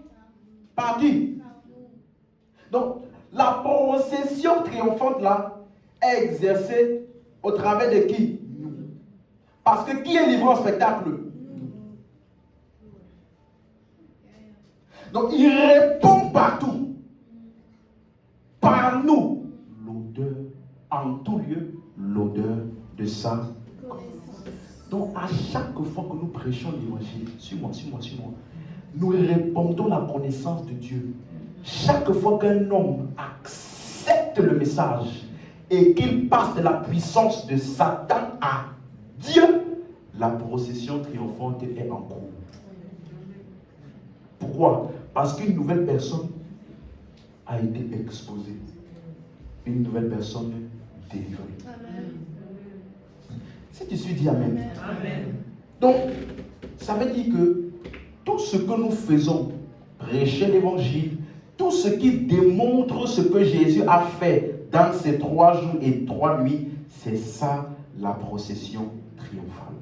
par qui? Donc, la procession triomphante là est exercée au travers de qui? Nous. Parce que qui est livré en spectacle? Donc, il répond partout. Par nous, l'odeur, en tout lieu, l'odeur de sa connaissance. chaque fois que nous prêchons l'évangile, suis-moi, nous répandons la connaissance de Dieu. Chaque fois qu'un homme accepte le message et qu'il passe de la puissance de Satan à Dieu, la procession triomphante est en cours. Pourquoi? Parce qu'une nouvelle personne a été exposée. Une nouvelle personne délivrée. Amen. Si tu suis, dis Amen. Amen. Donc, ça veut dire que tout ce que nous faisons, prêcher l'évangile, tout ce qui démontre ce que Jésus a fait dans ces 3 jours et 3 nuits, c'est ça la procession triomphale.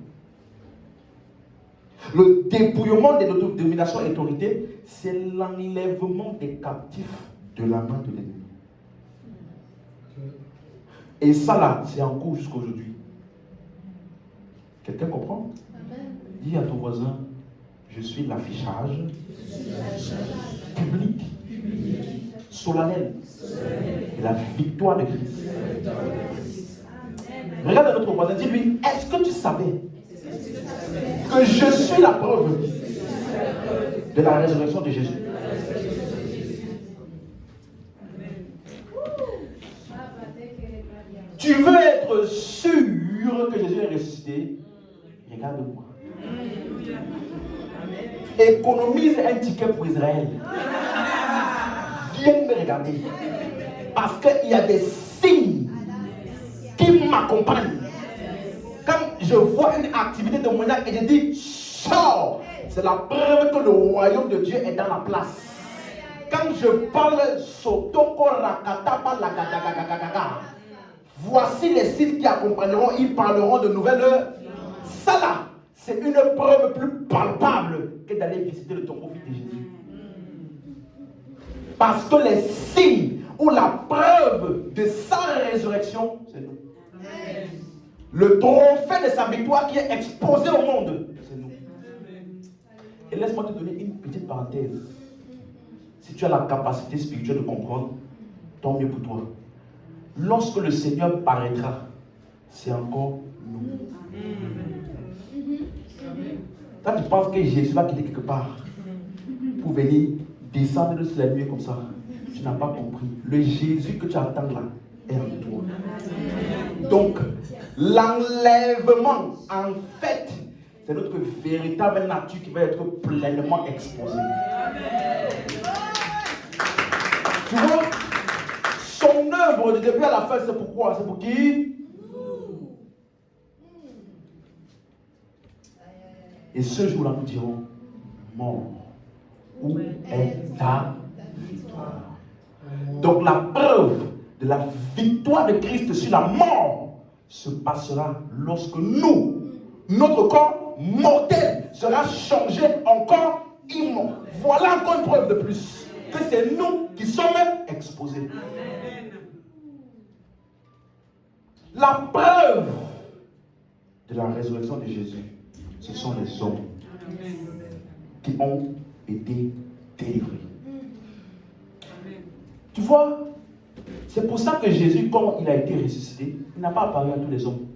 Le dépouillement des dominations et autorités, c'est l'enlèvement des captifs de la main de l'ennemi. Et ça là, c'est en cours jusqu'à aujourd'hui. Quelqu'un comprend? Amen. Dis à ton voisin, je suis l'affichage public, solennel de la victoire de Christ. Regarde notre voisin, dis-lui, est-ce que tu savais que je suis la preuve de la résurrection de Jésus? Tu veux être sûr que Jésus est ressuscité? Regarde-moi. Économise un ticket pour Israël. Viens me regarder. Parce qu'il y a des signes qui m'accompagnent. Quand je vois une activité de monnaie et je dis sors, c'est la preuve que le royaume de Dieu est dans la place. Quand je parle sotoko rakataba lagadagagagaga, voici les signes qui accompagneront, ils parleront de nouvelles. Ça là, c'est une preuve plus palpable que d'aller visiter le tombeau de Jésus. Parce que les signes ou la preuve de sa résurrection, c'est nous. Le trophée de sa victoire qui est exposé au monde, c'est nous. Et laisse-moi te donner une petite parenthèse. Si tu as la capacité spirituelle de comprendre, tant mieux pour toi. Lorsque le Seigneur paraîtra, c'est encore nous. Quand tu penses que Jésus va quitter quelque part pour venir descendre sur la nuit comme ça, tu n'as pas compris. Le Jésus que tu attends là est en toi. Donc, l'enlèvement, en fait, c'est notre véritable nature qui va être pleinement exposée. Tu vois, son œuvre de début à la fin, c'est pourquoi? C'est pour qui? Et ce jour-là, nous dirons, mort, où est ta victoire? Donc la preuve de la victoire de Christ sur la mort se passera lorsque nous, notre corps mortel sera changé en corps immortel. Voilà encore une preuve de plus que c'est nous qui sommes exposés. La preuve de la résurrection de Jésus, ce sont les hommes qui ont été délivrés. Tu vois, c'est pour ça que Jésus, quand il a été ressuscité, il n'a pas apparu à tous les hommes.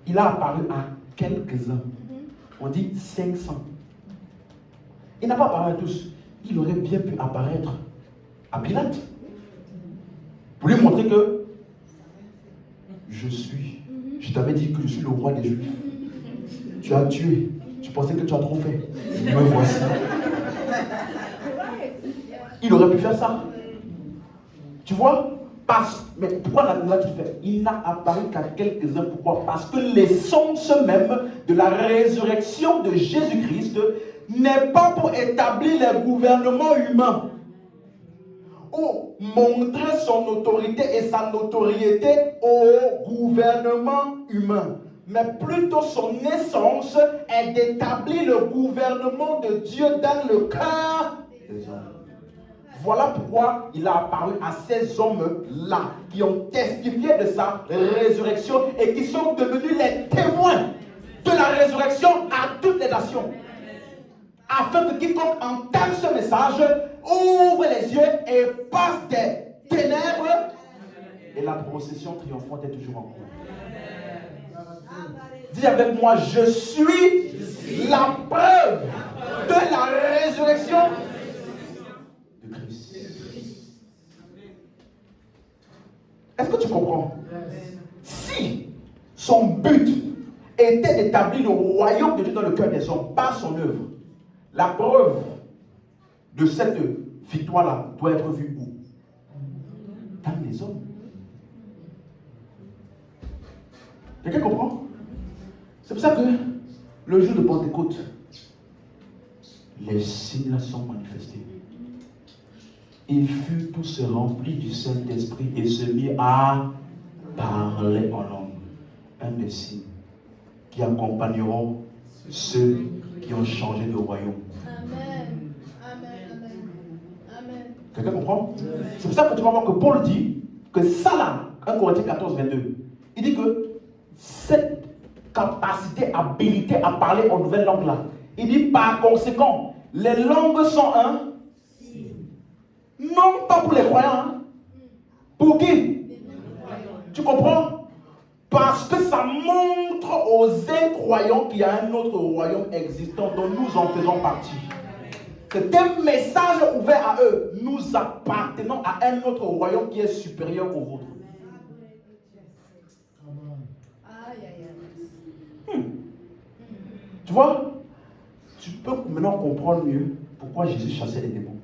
Il a apparu à quelques-uns. On dit 500. Il n'a pas apparu à tous. Il aurait bien pu apparaître à Pilate pour lui montrer que je t'avais dit que je suis le roi des Juifs. Tu as tué. Tu pensais que tu as trop fait. Me voici. Il aurait pu faire ça. Tu vois? Mais pourquoi là tu fais? Il n'a apparu qu'à quelques-uns. Pourquoi? Parce que l'essence même de la résurrection de Jésus-Christ n'est pas pour établir les gouvernements humains ou montrer son autorité et sa notoriété au gouvernement humain. Mais plutôt son essence est d'établir le gouvernement de Dieu dans le cœur des hommes. Voilà pourquoi il a apparu à ces hommes-là qui ont testifié de sa résurrection et qui sont devenus les témoins de la résurrection à toutes les nations. Afin que quiconque entende ce message ouvre les yeux et passe des ténèbres. Et la procession triomphante est toujours en cours. Dis avec moi, je suis la preuve de la résurrection de Christ. Est-ce que tu comprends? Si son but était d'établir le royaume de Dieu dans le cœur des hommes par son œuvre, la preuve de cette victoire-là doit être vue où? Dans les hommes. Quelqu'un comprend? C'est pour ça que le jour de Pentecôte, les signes là sont manifestés. Ils furent tous remplis du Saint-Esprit et se mirent à parler en langue. Un des signes qui accompagneront ceux qui ont changé de royaume. Amen. Amen. Amen. Amen. Quelqu'un comprend? C'est pour ça que tu vas voir que Paul dit que ça là, 1 Corinthiens 14, 22, il dit que cette capacité, habilité à parler en nouvelle langue là, il dit par conséquent, les langues sont un, non pas pour les croyants, hein. Pour qui? Tu comprends? Parce que ça montre aux incroyants qu'il y a un autre royaume existant dont nous en faisons partie. C'est un message ouvert à eux. Nous appartenons à un autre royaume qui est supérieur au vôtre. Tu vois? Tu peux maintenant comprendre mieux pourquoi Jésus chassait les démons.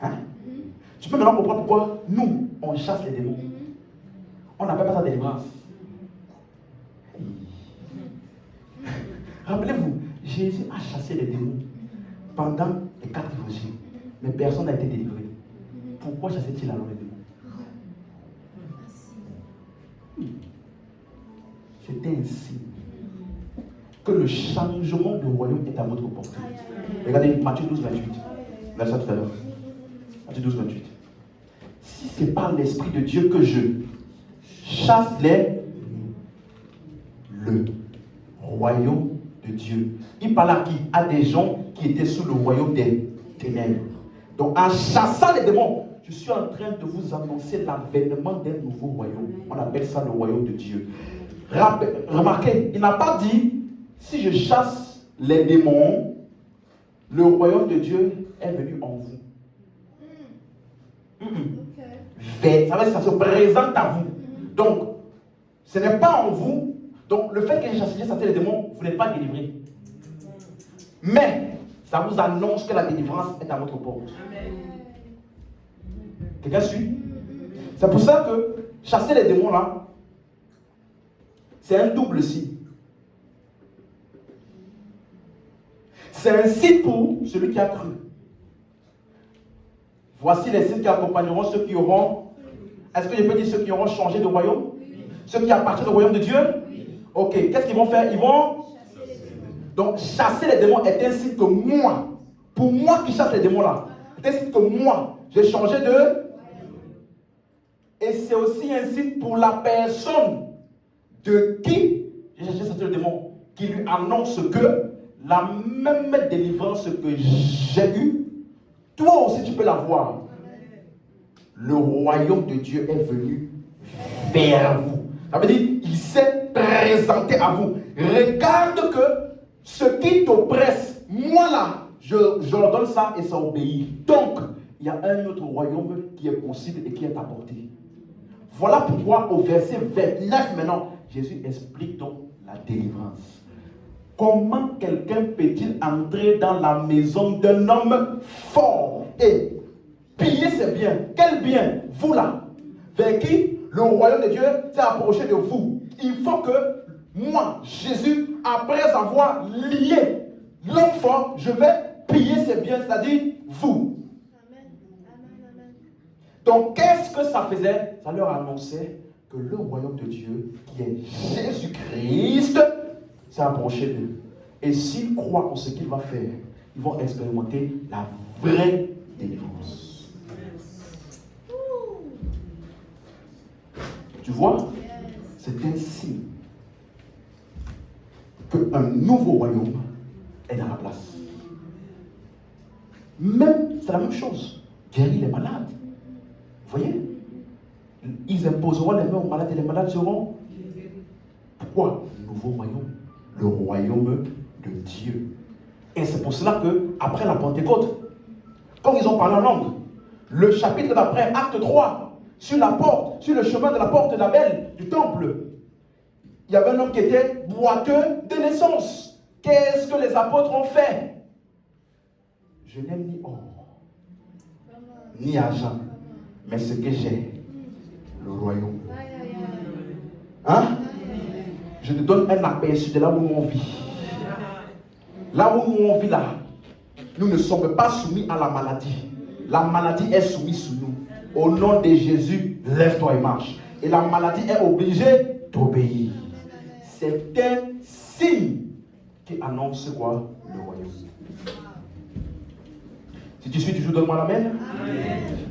Hein? Tu peux maintenant comprendre pourquoi nous, on chasse les démons. On n'appelle pas ça délivrance. Rappelez-vous, Jésus a chassé les démons pendant les 4 évangiles, mais personne n'a été délivré. Pourquoi chassait-il alors les démons? C'était un signe que le changement de royaume est à votre portée. Regardez Matthieu 12, 28. Verset tout à l'heure. Matthieu 12, 28. Si c'est par l'Esprit de Dieu que je chasse le royaume de Dieu. Il parle à qui? À des gens qui étaient sous le royaume des ténèbres. Donc en chassant les démons, je suis en train de vous annoncer l'avènement d'un nouveau royaume. On appelle ça le royaume de Dieu. Remarquez, il n'a pas dit si je chasse les démons, le royaume de Dieu est venu en vous. Ça veut dire que ça se présente à vous. Donc, ce n'est pas en vous. Donc, le fait que j'ai chassé les démons, vous n'êtes pas délivré. Mais, ça vous annonce que la délivrance est à votre porte. Quelqu'un suit? C'est pour ça que chasser les démons là, c'est un double signe. C'est un signe pour celui qui a cru. Voici les signes qui accompagneront ceux qui auront. Est-ce que je peux dire ceux qui auront changé de royaume? Ceux qui appartiennent au royaume de Dieu? Ok, qu'est-ce qu'ils vont faire? Ils vont. Donc, chasser les démons est un signe que moi, pour moi qui chasse les démons là, c'est un signe que moi, j'ai changé de. Et c'est aussi un signe pour la personne de qui j'ai chassé le démon, qui lui annonce que la même délivrance que j'ai eue, toi aussi tu peux l'avoir. Le royaume de Dieu est venu vers vous. Ça veut dire, il s'est présenté à vous. Regarde que ce qui t'oppresse, moi là, je leur donne ça et ça obéit. Donc, il y a un autre royaume qui est possible et qui est apporté. Voilà pourquoi au verset 29 maintenant, Jésus explique donc la délivrance. Comment quelqu'un peut-il entrer dans la maison d'un homme fort et piller ses biens? Quel bien? Vous là, vers qui le royaume de Dieu s'est approché de vous. Il faut que moi, Jésus, après avoir lié l'homme fort, je vais piller ses biens, c'est-à-dire vous. Amen. Donc, qu'est-ce que ça faisait? Ça leur annonçait que le royaume de Dieu, qui est Jésus-Christ, s'est approché d'eux. Et s'ils croient en ce qu'il va faire, ils vont expérimenter la vraie délivrance. Tu vois? C'est un signe qu'un nouveau royaume est dans la place. Même, c'est la même chose. Guérir les malades. Vous voyez? Ils imposeront les mains aux malades et les malades seront. Quoi? Nouveau royaume. Le royaume de Dieu. Et c'est pour cela que, après la Pentecôte, quand ils ont parlé en langue, le chapitre d'après, acte 3, sur la porte, sur le chemin de la porte d'Abel, du temple, il y avait un homme qui était boiteux de naissance. Qu'est-ce que les apôtres ont fait? Je n'aime ni or, ni argent, mais ce que j'ai, le royaume. Hein? Je te donne un aperçu de là où nous on vit. Là où nous on vit là, nous ne sommes pas soumis à la maladie. La maladie est soumise sous nous. Au nom de Jésus, lève-toi et marche. Et la maladie est obligée d'obéir. C'est un signe qui annonce quoi? Le royaume. Si tu suis toujours, donne-moi l'amen.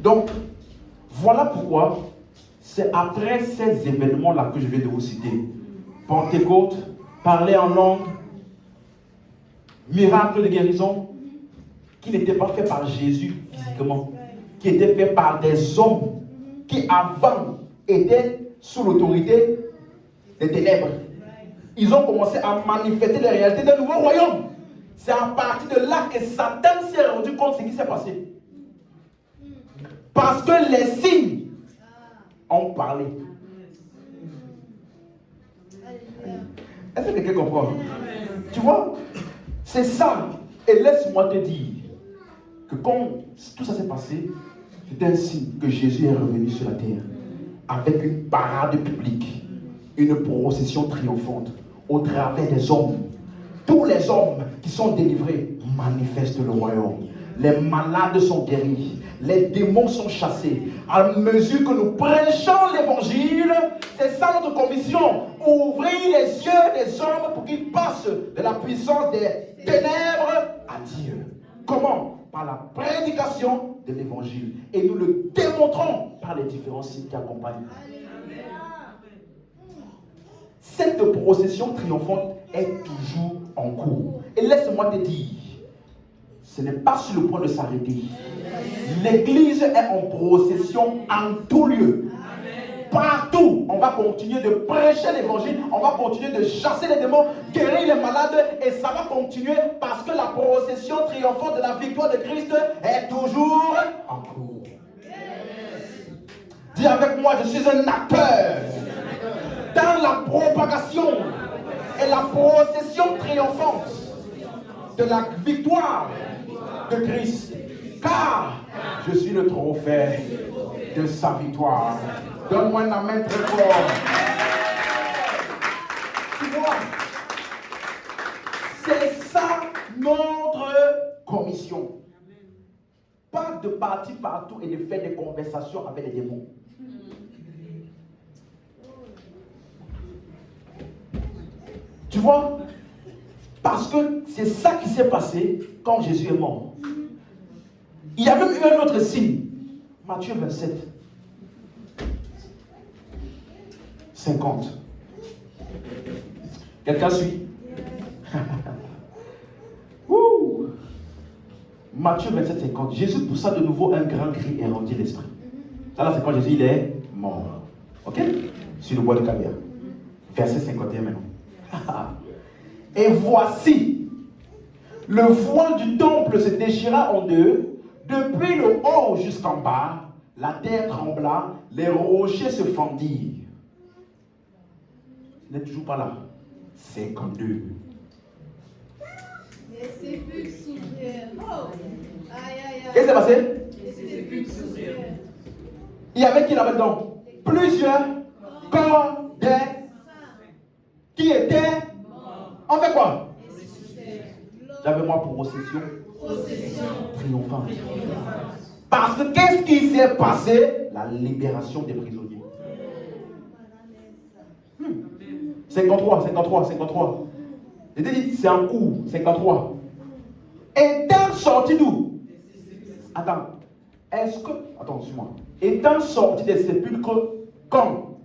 Donc, voilà pourquoi c'est après ces événements-là que je viens de vous citer. Pentecôte, parler en langue, miracle de guérison, qui n'était pas fait par Jésus physiquement, qui était fait par des hommes qui avant étaient sous l'autorité des ténèbres. Ils ont commencé à manifester les réalités d'un nouveau royaume. C'est à partir de là que Satan s'est rendu compte de ce qui s'est passé. Parce que les signes ont parlé. Est-ce que quelqu'un comprend? Tu vois? C'est ça. Et laisse-moi te dire que quand tout ça s'est passé, c'était un signe que Jésus est revenu sur la terre avec une parade publique, une procession triomphante au travers des hommes. Tous les hommes qui sont délivrés manifestent le royaume. Les malades sont guéris. Les démons sont chassés. À mesure que nous prêchons l'évangile, c'est ça notre commission. Ouvrir les yeux des hommes pour qu'ils passent de la puissance des ténèbres à Dieu. Comment? Par la prédication de l'évangile. Et nous le démontrons par les différents signes qui accompagnent. Cette procession triomphante est toujours en cours. Et laisse-moi te dire, ce n'est pas sur le point de s'arrêter. L'église est en procession en tout lieu. Partout, on va continuer de prêcher l'évangile, on va continuer de chasser les démons, guérir les malades, et ça va continuer parce que la procession triomphante de la victoire de Christ est toujours en cours. Dis avec moi, je suis un acteur dans la propagation et la procession triomphante de la victoire de Christ, car je suis le trophée de sa victoire. Donne-moi un amen très fort. Tu vois, c'est ça notre commission. Pas de partir partout et de faire des conversations avec les démons. Tu vois, parce que c'est ça qui s'est passé quand Jésus est mort. Il y a même eu un autre signe. Matthieu 27. 50. Quelqu'un suit? Matthieu 27, 50. Jésus poussa de nouveau un grand cri et rendit l'esprit. Ça là, c'est quand Jésus il est mort. Ok? Sur le bois de Calvaire. Verset 51 maintenant. Et voici, le voile du temple se déchira en deux, depuis le haut jusqu'en bas, la terre trembla, les rochers se fendirent. Vous n'êtes toujours pas là. 52. Les sépulcres s'ouvrirent. Oh! Aïe, aïe, aïe. Qu'est-ce qui s'est passé? Les sépulcres s'ouvrirent. Il y avait qui là dedans? Plusieurs corps des qui étaient en fait quoi? J'avais moi pour procession triomphante. Parce que qu'est-ce qui s'est passé? La libération des prisonniers. 53, 53, 53. J'ai dit, c'est en cours, 53. Étant sorti d'où? Attends, est-ce que... Attends, suis-moi. Étant sorti des sépulcres, quand?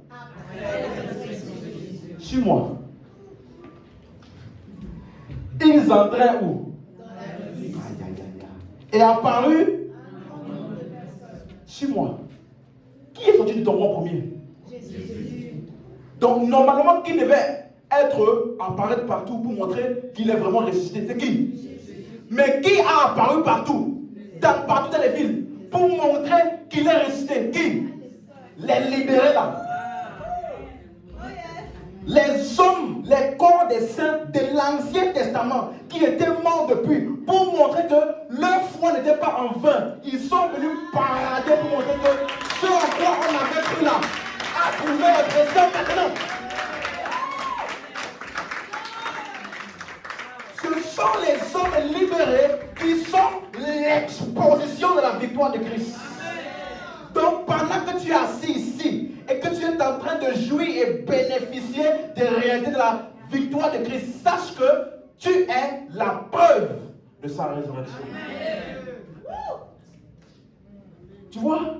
Suis-moi. Ils entraient où? Et apparu? Suis-moi. Qui est sorti du tombeau en premier? Jésus. Donc, normalement, qui devait apparaître partout pour montrer qu'il est vraiment ressuscité. C'est qui? Mais qui a apparu partout dans les villes pour montrer qu'il est ressuscité? Qui? Les libérés là. Les hommes, les corps des saints de l'Ancien Testament qui étaient morts depuis, pour montrer que leur foi n'était pas en vain. Ils sont venus parader pour montrer que ce en quoi on avait cru là a trouvé être saint maintenant. Ce sont les hommes libérés qui sont l'exposition de la victoire de Christ. Donc pendant que tu es assis ici et que tu es en train de jouir et bénéficier des réalités de la victoire de Christ, sache que tu es la preuve de sa résurrection. Tu vois,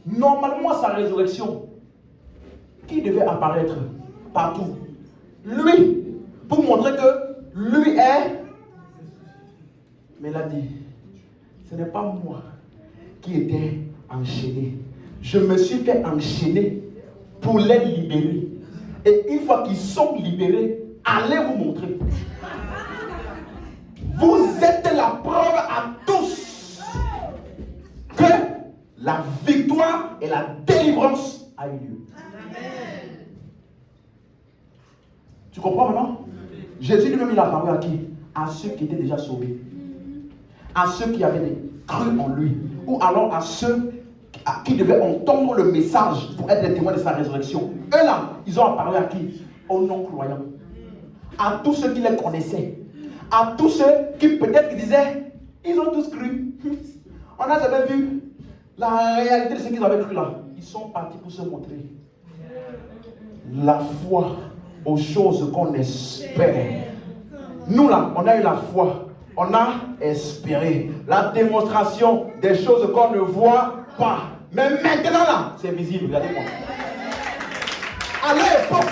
normalement sa résurrection, qui devait apparaître partout? Lui, pour montrer que lui est. Mais il a dit, ce n'est pas moi qui étais enchaîné. Je me suis fait enchaîner pour les libérer. Et une fois qu'ils sont libérés, allez vous montrer. Vous êtes la preuve à tous que la victoire et la délivrance a eu lieu. Tu comprends maintenant? Jésus lui-même, il a parlé à qui? À ceux qui étaient déjà sauvés. À ceux qui avaient cru en lui. Ou alors à ceux à qui devaient entendre le message pour être les témoins de sa résurrection. Eux là, ils ont parlé à qui? Aux non-croyants. À tous ceux qui les connaissaient. À tous ceux qui peut-être disaient, ils ont tous cru. On n'a jamais vu la réalité de ce qu'ils avaient cru là. Ils sont partis pour se montrer. La foi aux choses qu'on espère. Nous là, on a eu la foi. On a espéré. La démonstration des choses qu'on ne voit pas. Mais maintenant là, c'est visible. Regardez-moi. À l'époque,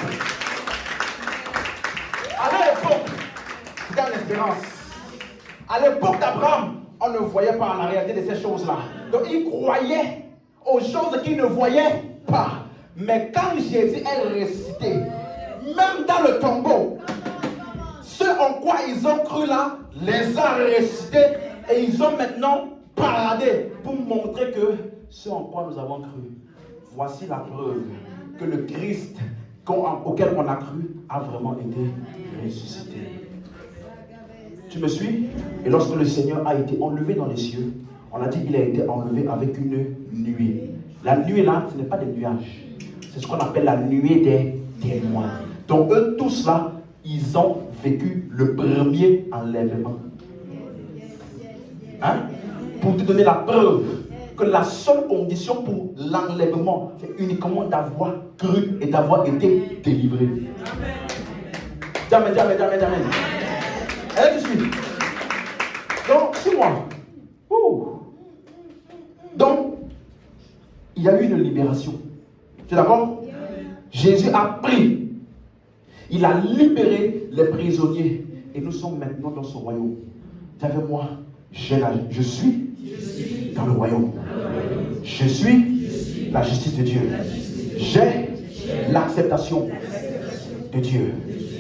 c'était une espérance. À l'époque d'Abraham, on ne voyait pas la réalité de ces choses-là. Donc il croyait aux choses qu'il ne voyait pas. Mais quand Jésus est ressuscité, même dans le tombeau, ce en quoi ils ont cru là, les a ressuscités et ils ont maintenant paradé pour montrer que ce en quoi nous avons cru, voici la preuve que le Christ auquel on a cru a vraiment été ressuscité. Tu me suis? Et lorsque le Seigneur a été enlevé dans les cieux, on a dit qu'il a été enlevé avec une nuée. La nuée là, ce n'est pas des nuages. C'est ce qu'on appelle la nuée des témoins. Donc eux tous là, ils ont vécu le premier enlèvement. Hein? Pour te donner la preuve que la seule condition pour l'enlèvement, c'est uniquement d'avoir cru et d'avoir été délivré. Amen, amen, amen, amen. Allez, tu suis. Donc, suis-moi. Donc, il y a eu une libération. Tu es d'accord? Jésus a pris. Il a libéré les prisonniers. Et nous sommes maintenant dans ce royaume. Dis avec moi, je suis dans le royaume. Je suis la justice de Dieu. J'ai l'acceptation de Dieu.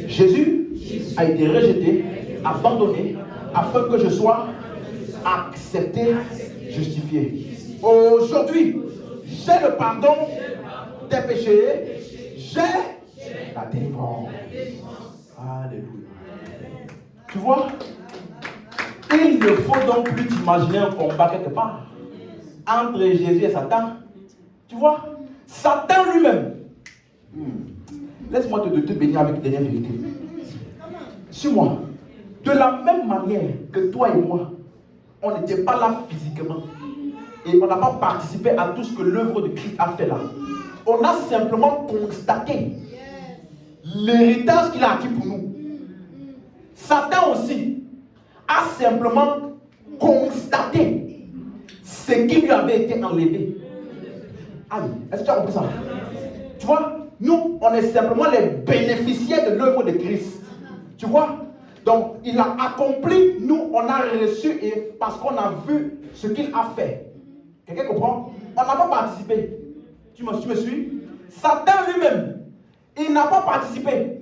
Jésus a été rejeté, abandonné, afin que je sois accepté, justifié. Aujourd'hui, j'ai le pardon des péchés. J'ai la délivrance. Alléluia. Tu vois, il ne faut donc plus t'imaginer un combat quelque part entre Jésus et Satan. Tu vois, Satan lui-même. Laisse-moi te bénir avec une dernière vérité. Suis-moi. De la même manière que toi et moi, on n'était pas là physiquement. Et on n'a pas participé à tout ce que l'œuvre de Christ a fait là. On a simplement constaté l'héritage qu'il a acquis pour nous. Satan aussi a simplement constaté ce qui lui avait été enlevé. Aïe, est-ce que tu as compris ça? Tu vois, nous, on est simplement les bénéficiaires de l'œuvre de Christ. Tu vois? Donc, il a accompli, nous, on a reçu et parce qu'on a vu ce qu'il a fait. Quelqu'un comprend? On n'a pas participé. Tu me suis? Satan lui-même, il n'a pas participé.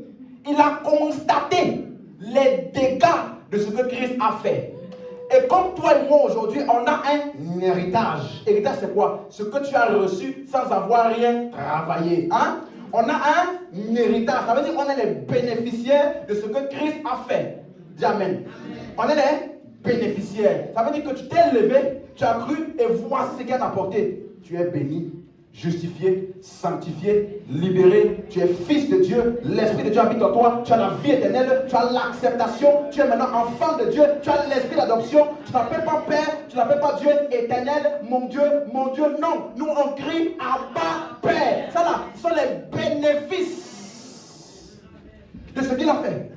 il a constaté les dégâts de ce que Christ a fait. Et comme toi et moi aujourd'hui, on a un héritage. Héritage, c'est quoi? Ce que tu as reçu sans avoir rien travaillé. Hein? On a un héritage. Ça veut dire qu'on est les bénéficiaires de ce que Christ a fait. Dis Amen. On est les bénéficiaires. Ça veut dire que tu t'es levé, tu as cru et voici ce qu'il a apporté. Tu es béni, justifié, sanctifié, libéré. Tu es fils de Dieu. L'Esprit de Dieu habite en toi. Tu as la vie éternelle. Tu as l'acceptation. Tu es maintenant enfant de Dieu. Tu as l'esprit d'adoption. Tu n'appelles pas Père. Tu n'appelles pas Dieu éternel. Mon Dieu, mon Dieu. Non. Nous, on crie Abba, Père. Ça là, ce sont les bénéfices de ce qu'il a fait.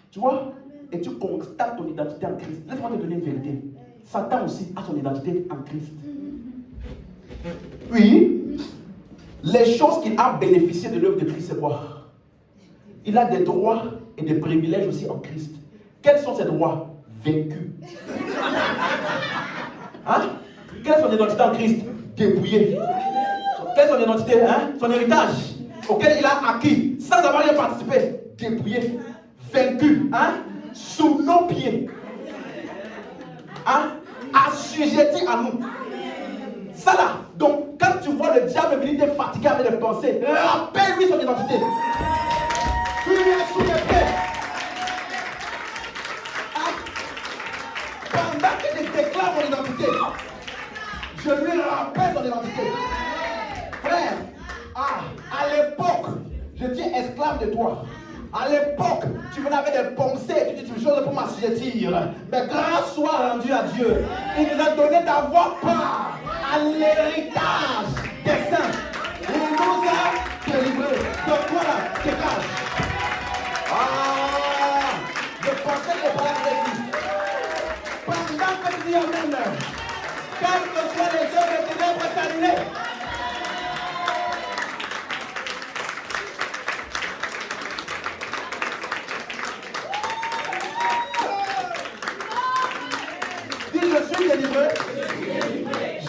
Tu vois? Et tu constates ton identité en Christ. Laisse-moi te donner une vérité. Satan aussi a son identité en Christ. Oui, les choses qu'il a bénéficié de l'œuvre de Christ, c'est quoi? Il a des droits et des privilèges aussi en Christ. Quels sont ces droits? Vaincus. Hein? Quelle est son identité en Christ? Dépouillé. Quelle est son identité? Hein? Son héritage auquel il a acquis sans avoir rien participé. Dépouillé. Vaincu. Hein? Sous nos pieds. Hein? Assujetti à nous. Ça là. Donc, quand tu vois le diable venir te fatiguer avec des pensées, rappelle-lui son identité. Tu es sous mes pieds. Hein? Pendant que je déclare mon identité, je lui rappelle son identité. Frère, à l'époque, je dis esclave de toi. À l'époque, tu venais avec des pensées, tu dis une chose pour m'assujettir. Mais grâce soit rendue à Dieu. Il nous a donné d'avoir part à l'héritage des saints. Il nous a délivrés. Donc voilà, dégage. Je pensais que pas la vie. Pendant que tu dis Amen, quelles que soient les œuvres des ténèbres terminées, je suis délivré.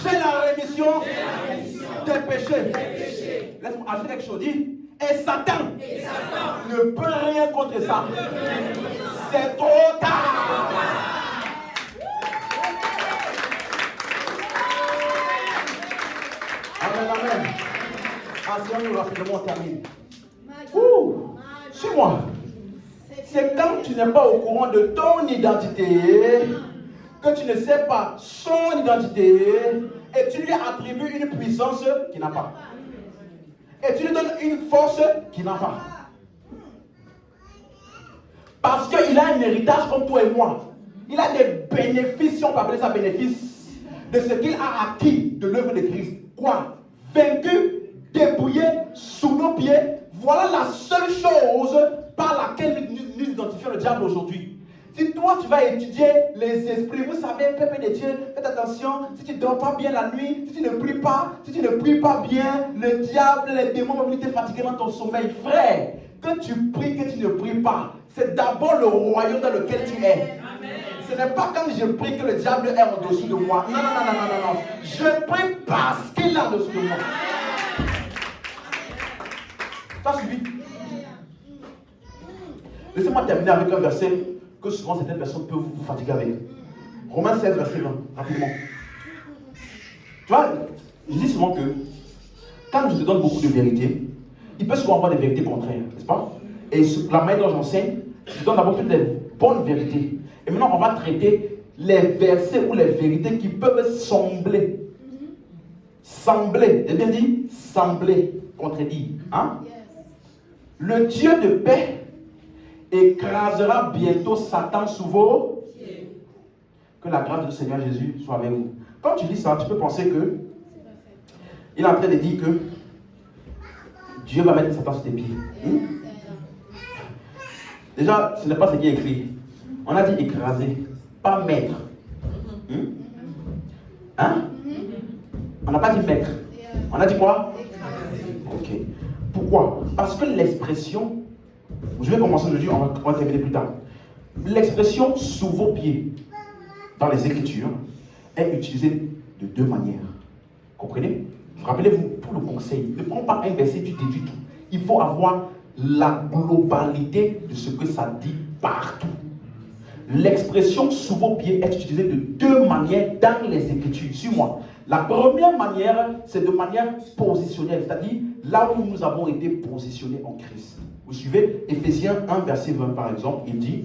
J'ai la rémission des péchés. Laisse-moi ajouter quelque chose. Dis, et Satan ne peut rien contre ça. C'est trop tard. Amen, amen. Asseyons-nous rapidement, on termine. Suis-moi. C'est quand tu n'es pas au courant de ton identité, que tu ne sais pas son identité, et tu lui attribues une puissance qu'il n'a pas. Et tu lui donnes une force qu'il n'a pas. Parce qu'il a un héritage comme toi et moi. Il a des bénéfices, si on peut appeler ça bénéfice, de ce qu'il a acquis de l'œuvre de Christ. Quoi? Vaincu, dépouillé, sous nos pieds. Voilà la seule chose par laquelle nous identifions le diable aujourd'hui. Si toi tu vas étudier les esprits, vous savez, peuple de Dieu, faites attention, si tu ne dors pas bien la nuit, si tu ne pries pas bien, le diable, les démons vont venir te fatiguer dans ton sommeil. Frère, que tu pries, que tu ne pries pas, c'est d'abord le royaume dans lequel tu es. Amen. Ce n'est pas quand je prie que le diable est en dessous de moi. Non, non, non, non, non, non. Je prie parce qu'il est en dessous de moi. T'as suivi? Laissez-moi terminer avec un verset que souvent certaines personnes peuvent vous fatiguer avec. Romains 16, verset 20, rapidement. Tu vois, je dis souvent que quand je te donne beaucoup de vérités, il peut souvent avoir des vérités contraires, n'est-ce pas? Et la manière dont j'enseigne, je te donne d'abord toutes les bonnes vérités. Et maintenant, on va traiter les versets ou les vérités qui peuvent sembler. Sembler, j'ai bien dit, sembler, contredire. Hein? Le Dieu de paix écrasera bientôt Satan sous vos pieds. Que la grâce du Seigneur Jésus soit avec vous. Quand tu lis ça, tu peux penser que il est en train de dire que Dieu va mettre Satan sous tes pieds. Déjà, ce n'est pas ce qui est écrit. On a dit écraser, pas mettre. Hein? On n'a pas dit mettre. On a dit quoi? Ok. Pourquoi? Parce que l'expression, je vais commencer aujourd'hui, on va terminer plus tard. L'expression sous vos pieds dans les Écritures est utilisée de deux manières. Comprenez? Rappelez-vous, pour le conseil, ne prends pas un verset, tu déduis tout. Il faut avoir la globalité de ce que ça dit partout. L'expression sous vos pieds est utilisée de deux manières dans les Écritures. Suis-moi. La première manière, c'est de manière positionnelle, c'est-à-dire là où nous avons été positionnés en Christ. Vous suivez? Éphésiens 1, verset 20, par exemple, il dit,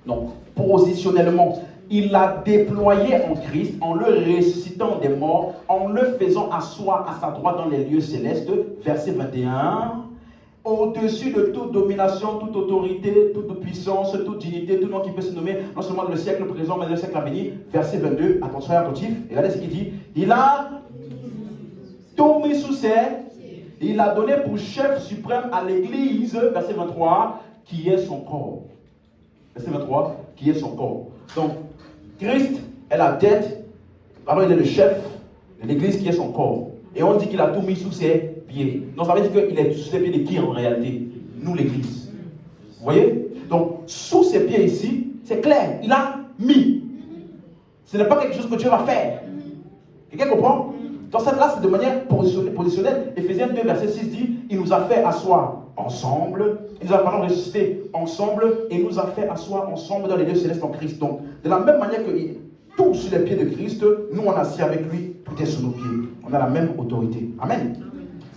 non, positionnellement, il l'a déployé en Christ en le ressuscitant des morts, en le faisant asseoir à sa droite dans les lieux célestes, verset 21. Au-dessus de toute domination, toute autorité, toute puissance, toute dignité, tout nom qui peut se nommer, non seulement dans le siècle présent, mais dans le siècle à venir. Verset 22, attention attentif, regardez ce qu'il dit. Il a tout mis sous ses, il a donné pour chef suprême à l'église, verset 23, qui est son corps. Verset 23, qui est son corps. Donc, Christ est la tête, alors il est le chef de l'église qui est son corps. Et on dit qu'il a tout mis sous ses pieds. Donc ça veut dire qu'il est sous les pieds de qui en réalité? Nous l'église. Vous voyez? Donc sous ses pieds ici, c'est clair, il a mis. Ce n'est pas quelque chose que Dieu va faire. Quelqu'un comprend? Dans cette là, c'est de manière positionnelle. Éphésiens 2, verset 6 dit, il nous a fait asseoir ensemble, il nous a ressuscité ensemble, et il nous a fait asseoir ensemble dans les lieux célestes en Christ. Donc de la même manière que tout sur les pieds de Christ, nous on est assis avec lui, tout est sous nos pieds. On a la même autorité. Amen.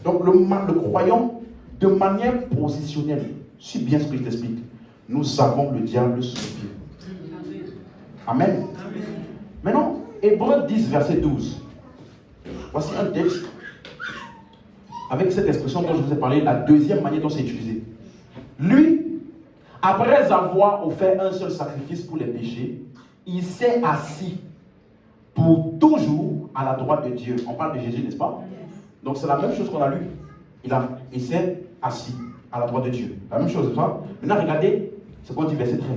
Donc le croyant, de manière positionnelle, suis bien ce que je t'explique. Nous avons le diable sous nos pieds. Amen. Maintenant, Hébreux 10, verset 12. Voici un texte avec cette expression dont je vous ai parlé, la deuxième manière dont c'est utilisé. Lui, après avoir offert un seul sacrifice pour les péchés, il s'est assis pour toujours à la droite de Dieu. On parle de Jésus, n'est-ce pas? Donc c'est la même chose qu'on a lu. Il s'est assis à la droite de Dieu. La même chose, n'est-ce pas? Maintenant, regardez ce qu'on dit, verset 13.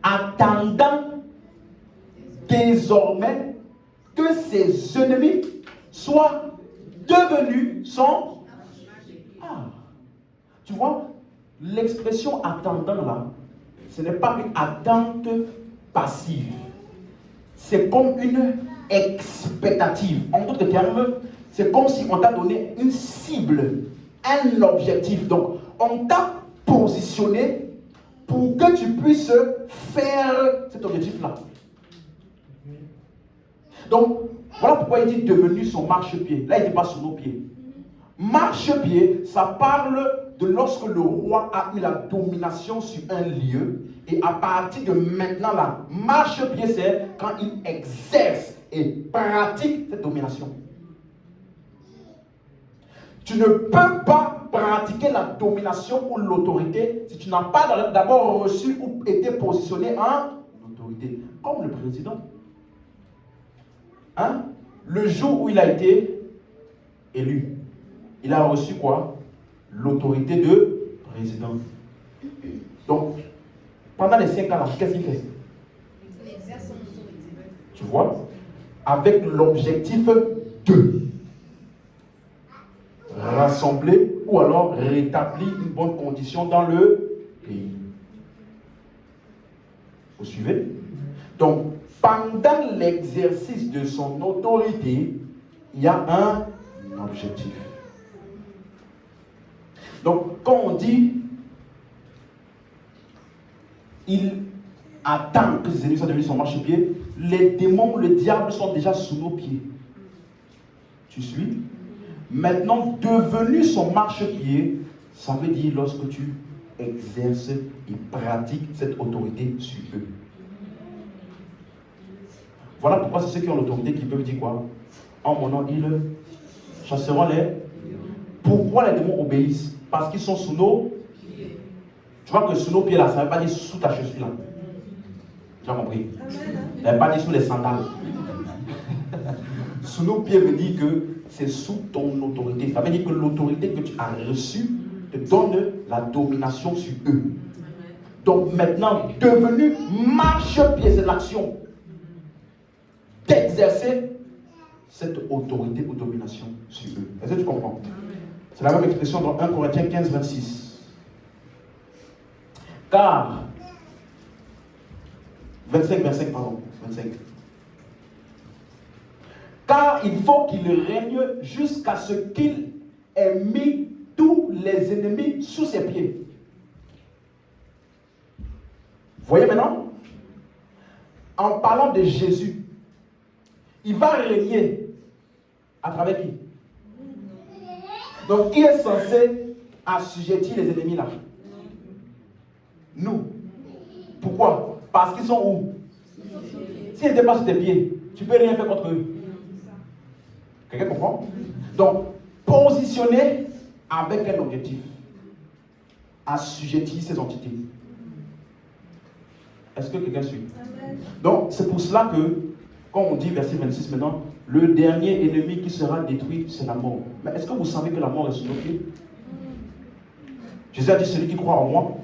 Attendant désormais que ses ennemis soient devenus son... Ah, tu vois, l'expression attendant là, ce n'est pas une attente passive. C'est comme une expectative. En d'autres termes, c'est comme si on t'a donné une cible, un objectif. Donc, on t'a positionné pour que tu puisses faire cet objectif-là. Donc, voilà pourquoi il dit devenu son marchepied. Là, il ne dit pas sous nos pieds. Marchepied, ça parle de lorsque le roi a eu la domination sur un lieu. Et à partir de maintenant, là, marchepied, c'est quand il exerce et pratique cette domination. Tu ne peux pas pratiquer la domination ou l'autorité si tu n'as pas d'abord reçu ou été positionné en autorité. Comme le président. Hein? Le jour où il a été élu, il a reçu quoi? L'autorité de président. Donc, pendant les 5 ans là, qu'est-ce qu'il fait? Il exerce son autorité. Tu vois? Avec l'objectif de rassembler ou alors rétablir une bonne condition dans le pays. Vous suivez? Donc, pendant l'exercice de son autorité, il y a un objectif. Donc, quand on dit il attend que ses ennemis soient devenus son marchepied, les démons, le diable sont déjà sous nos pieds. Tu suis? Maintenant, devenu son marchepied, ça veut dire lorsque tu exerces et pratiques cette autorité sur eux. Voilà pourquoi c'est ceux qui ont l'autorité qui peuvent dire quoi? En mon nom, ils chasseront les... Pourquoi les démons obéissent? Parce qu'ils sont sous nos... Tu vois que sous nos pieds là, ça ne veut pas dire sous ta chaussure là. Tu as compris? Ça ne veut pas dire sous les sandales. Sous nos pieds veut dire que c'est sous ton autorité. Ça veut dire que l'autorité que tu as reçue te donne la domination sur eux. Donc maintenant, devenu marchepied, c'est l'action d'exercer cette autorité ou domination sur eux. Est-ce que tu comprends? C'est la même expression dans 1 Corinthiens 15, 26. Car, 25, pardon, 25. Car il faut qu'il règne jusqu'à ce qu'il ait mis tous les ennemis sous ses pieds. Voyez maintenant? En parlant de Jésus, il va régner à travers qui? Donc, qui est censé assujettir les ennemis là? Nous. Pourquoi? Parce qu'ils sont où? S'ils n'étaient pas sur tes pieds, tu ne peux rien faire contre eux. Quelqu'un comprend? Donc, positionner avec un objectif. Assujettir ces entités. Est-ce que quelqu'un suit? Donc, c'est pour cela que, quand on dit verset 26 maintenant, le dernier ennemi qui sera détruit, c'est la mort. Mais est-ce que vous savez que la mort est sous nos pieds? Jésus a dit, celui qui croit en moi,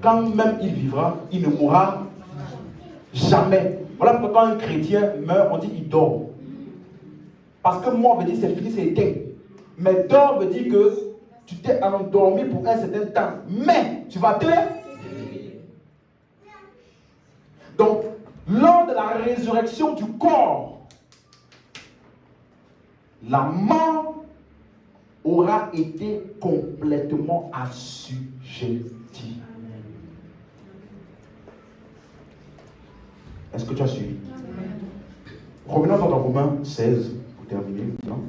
quand même il vivra, il ne mourra jamais. Voilà pourquoi quand un chrétien meurt, on dit il dort. Parce que mort veut dire c'est fini, c'est éteint. Mais dort veut dire que tu t'es endormi pour un certain temps. Mais tu vas te... Donc, lors de la résurrection du corps, la mort aura été complètement assujettie. Est-ce que tu as suivi? Revenons dans Romains 16 pour terminer. Non?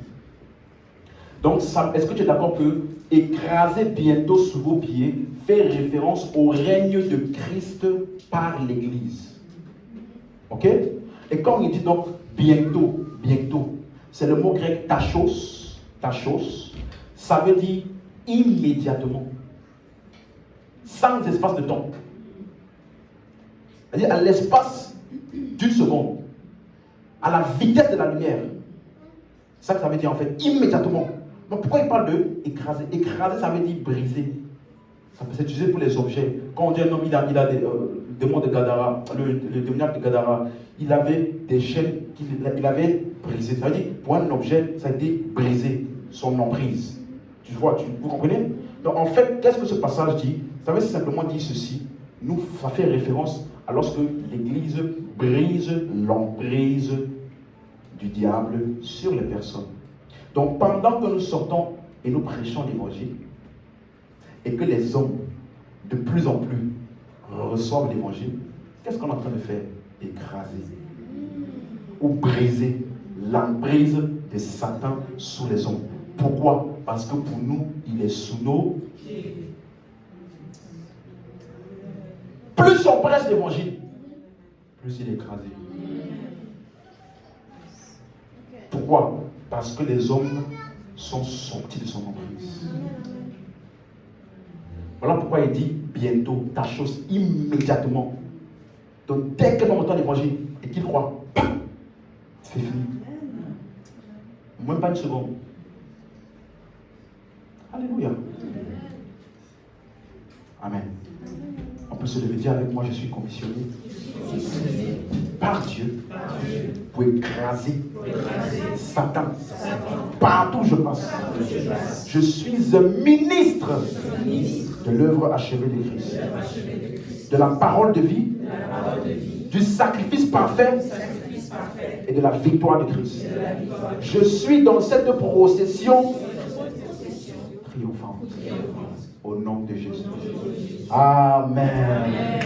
Donc, est-ce que tu es d'accord que écraser bientôt sous vos pieds fait référence au règne de Christ par l'Église? Ok? Et quand il dit donc bientôt, c'est le mot grec tachos, ça veut dire immédiatement, sans espace de temps. C'est-à-dire à l'espace d'une seconde, à la vitesse de la lumière. C'est ça que ça veut dire en fait, immédiatement. Donc pourquoi il parle de écraser? Écraser, ça veut dire briser. Ça peut s'utiliser pour les objets. Quand on dit un homme, il a des démons de Gadara, le démoniaque de Gadara, il avait des chaînes qu'il avait brisées. Ça veut dire, pour un objet, ça a été brisé, son emprise. Tu vois, vous comprenez? Donc en fait, qu'est-ce que ce passage dit? Ça veut simplement dire ceci. Ça fait référence à lorsque l'Église brise l'emprise du diable sur les personnes. Donc pendant que nous sortons et nous prêchons l'Évangile, et que les hommes, de plus en plus, reçoivent l'Évangile, qu'est-ce qu'on est en train de faire? Écraser ou briser l'emprise de Satan sous les hommes. Pourquoi? Parce que pour nous, il est sous nos pieds. Plus on prêche l'Évangile, plus il est écrasé. Pourquoi? Parce que les hommes sont sortis de son emprise. Voilà pourquoi il dit bientôt, ta chose, immédiatement. Donc dès que l'on entend l'évangile et qu'il croit, c'est fini. Même pas une seconde. Alléluia. Amen. On peut se lever, dire avec moi, je suis commissionné par Dieu pour écraser Satan. Partout où je passe. Je suis un ministre de l'œuvre achevée de Christ, de la parole de vie, du sacrifice parfait et de la victoire de Christ. Je suis dans cette procession triomphante au nom de Jésus. Amen.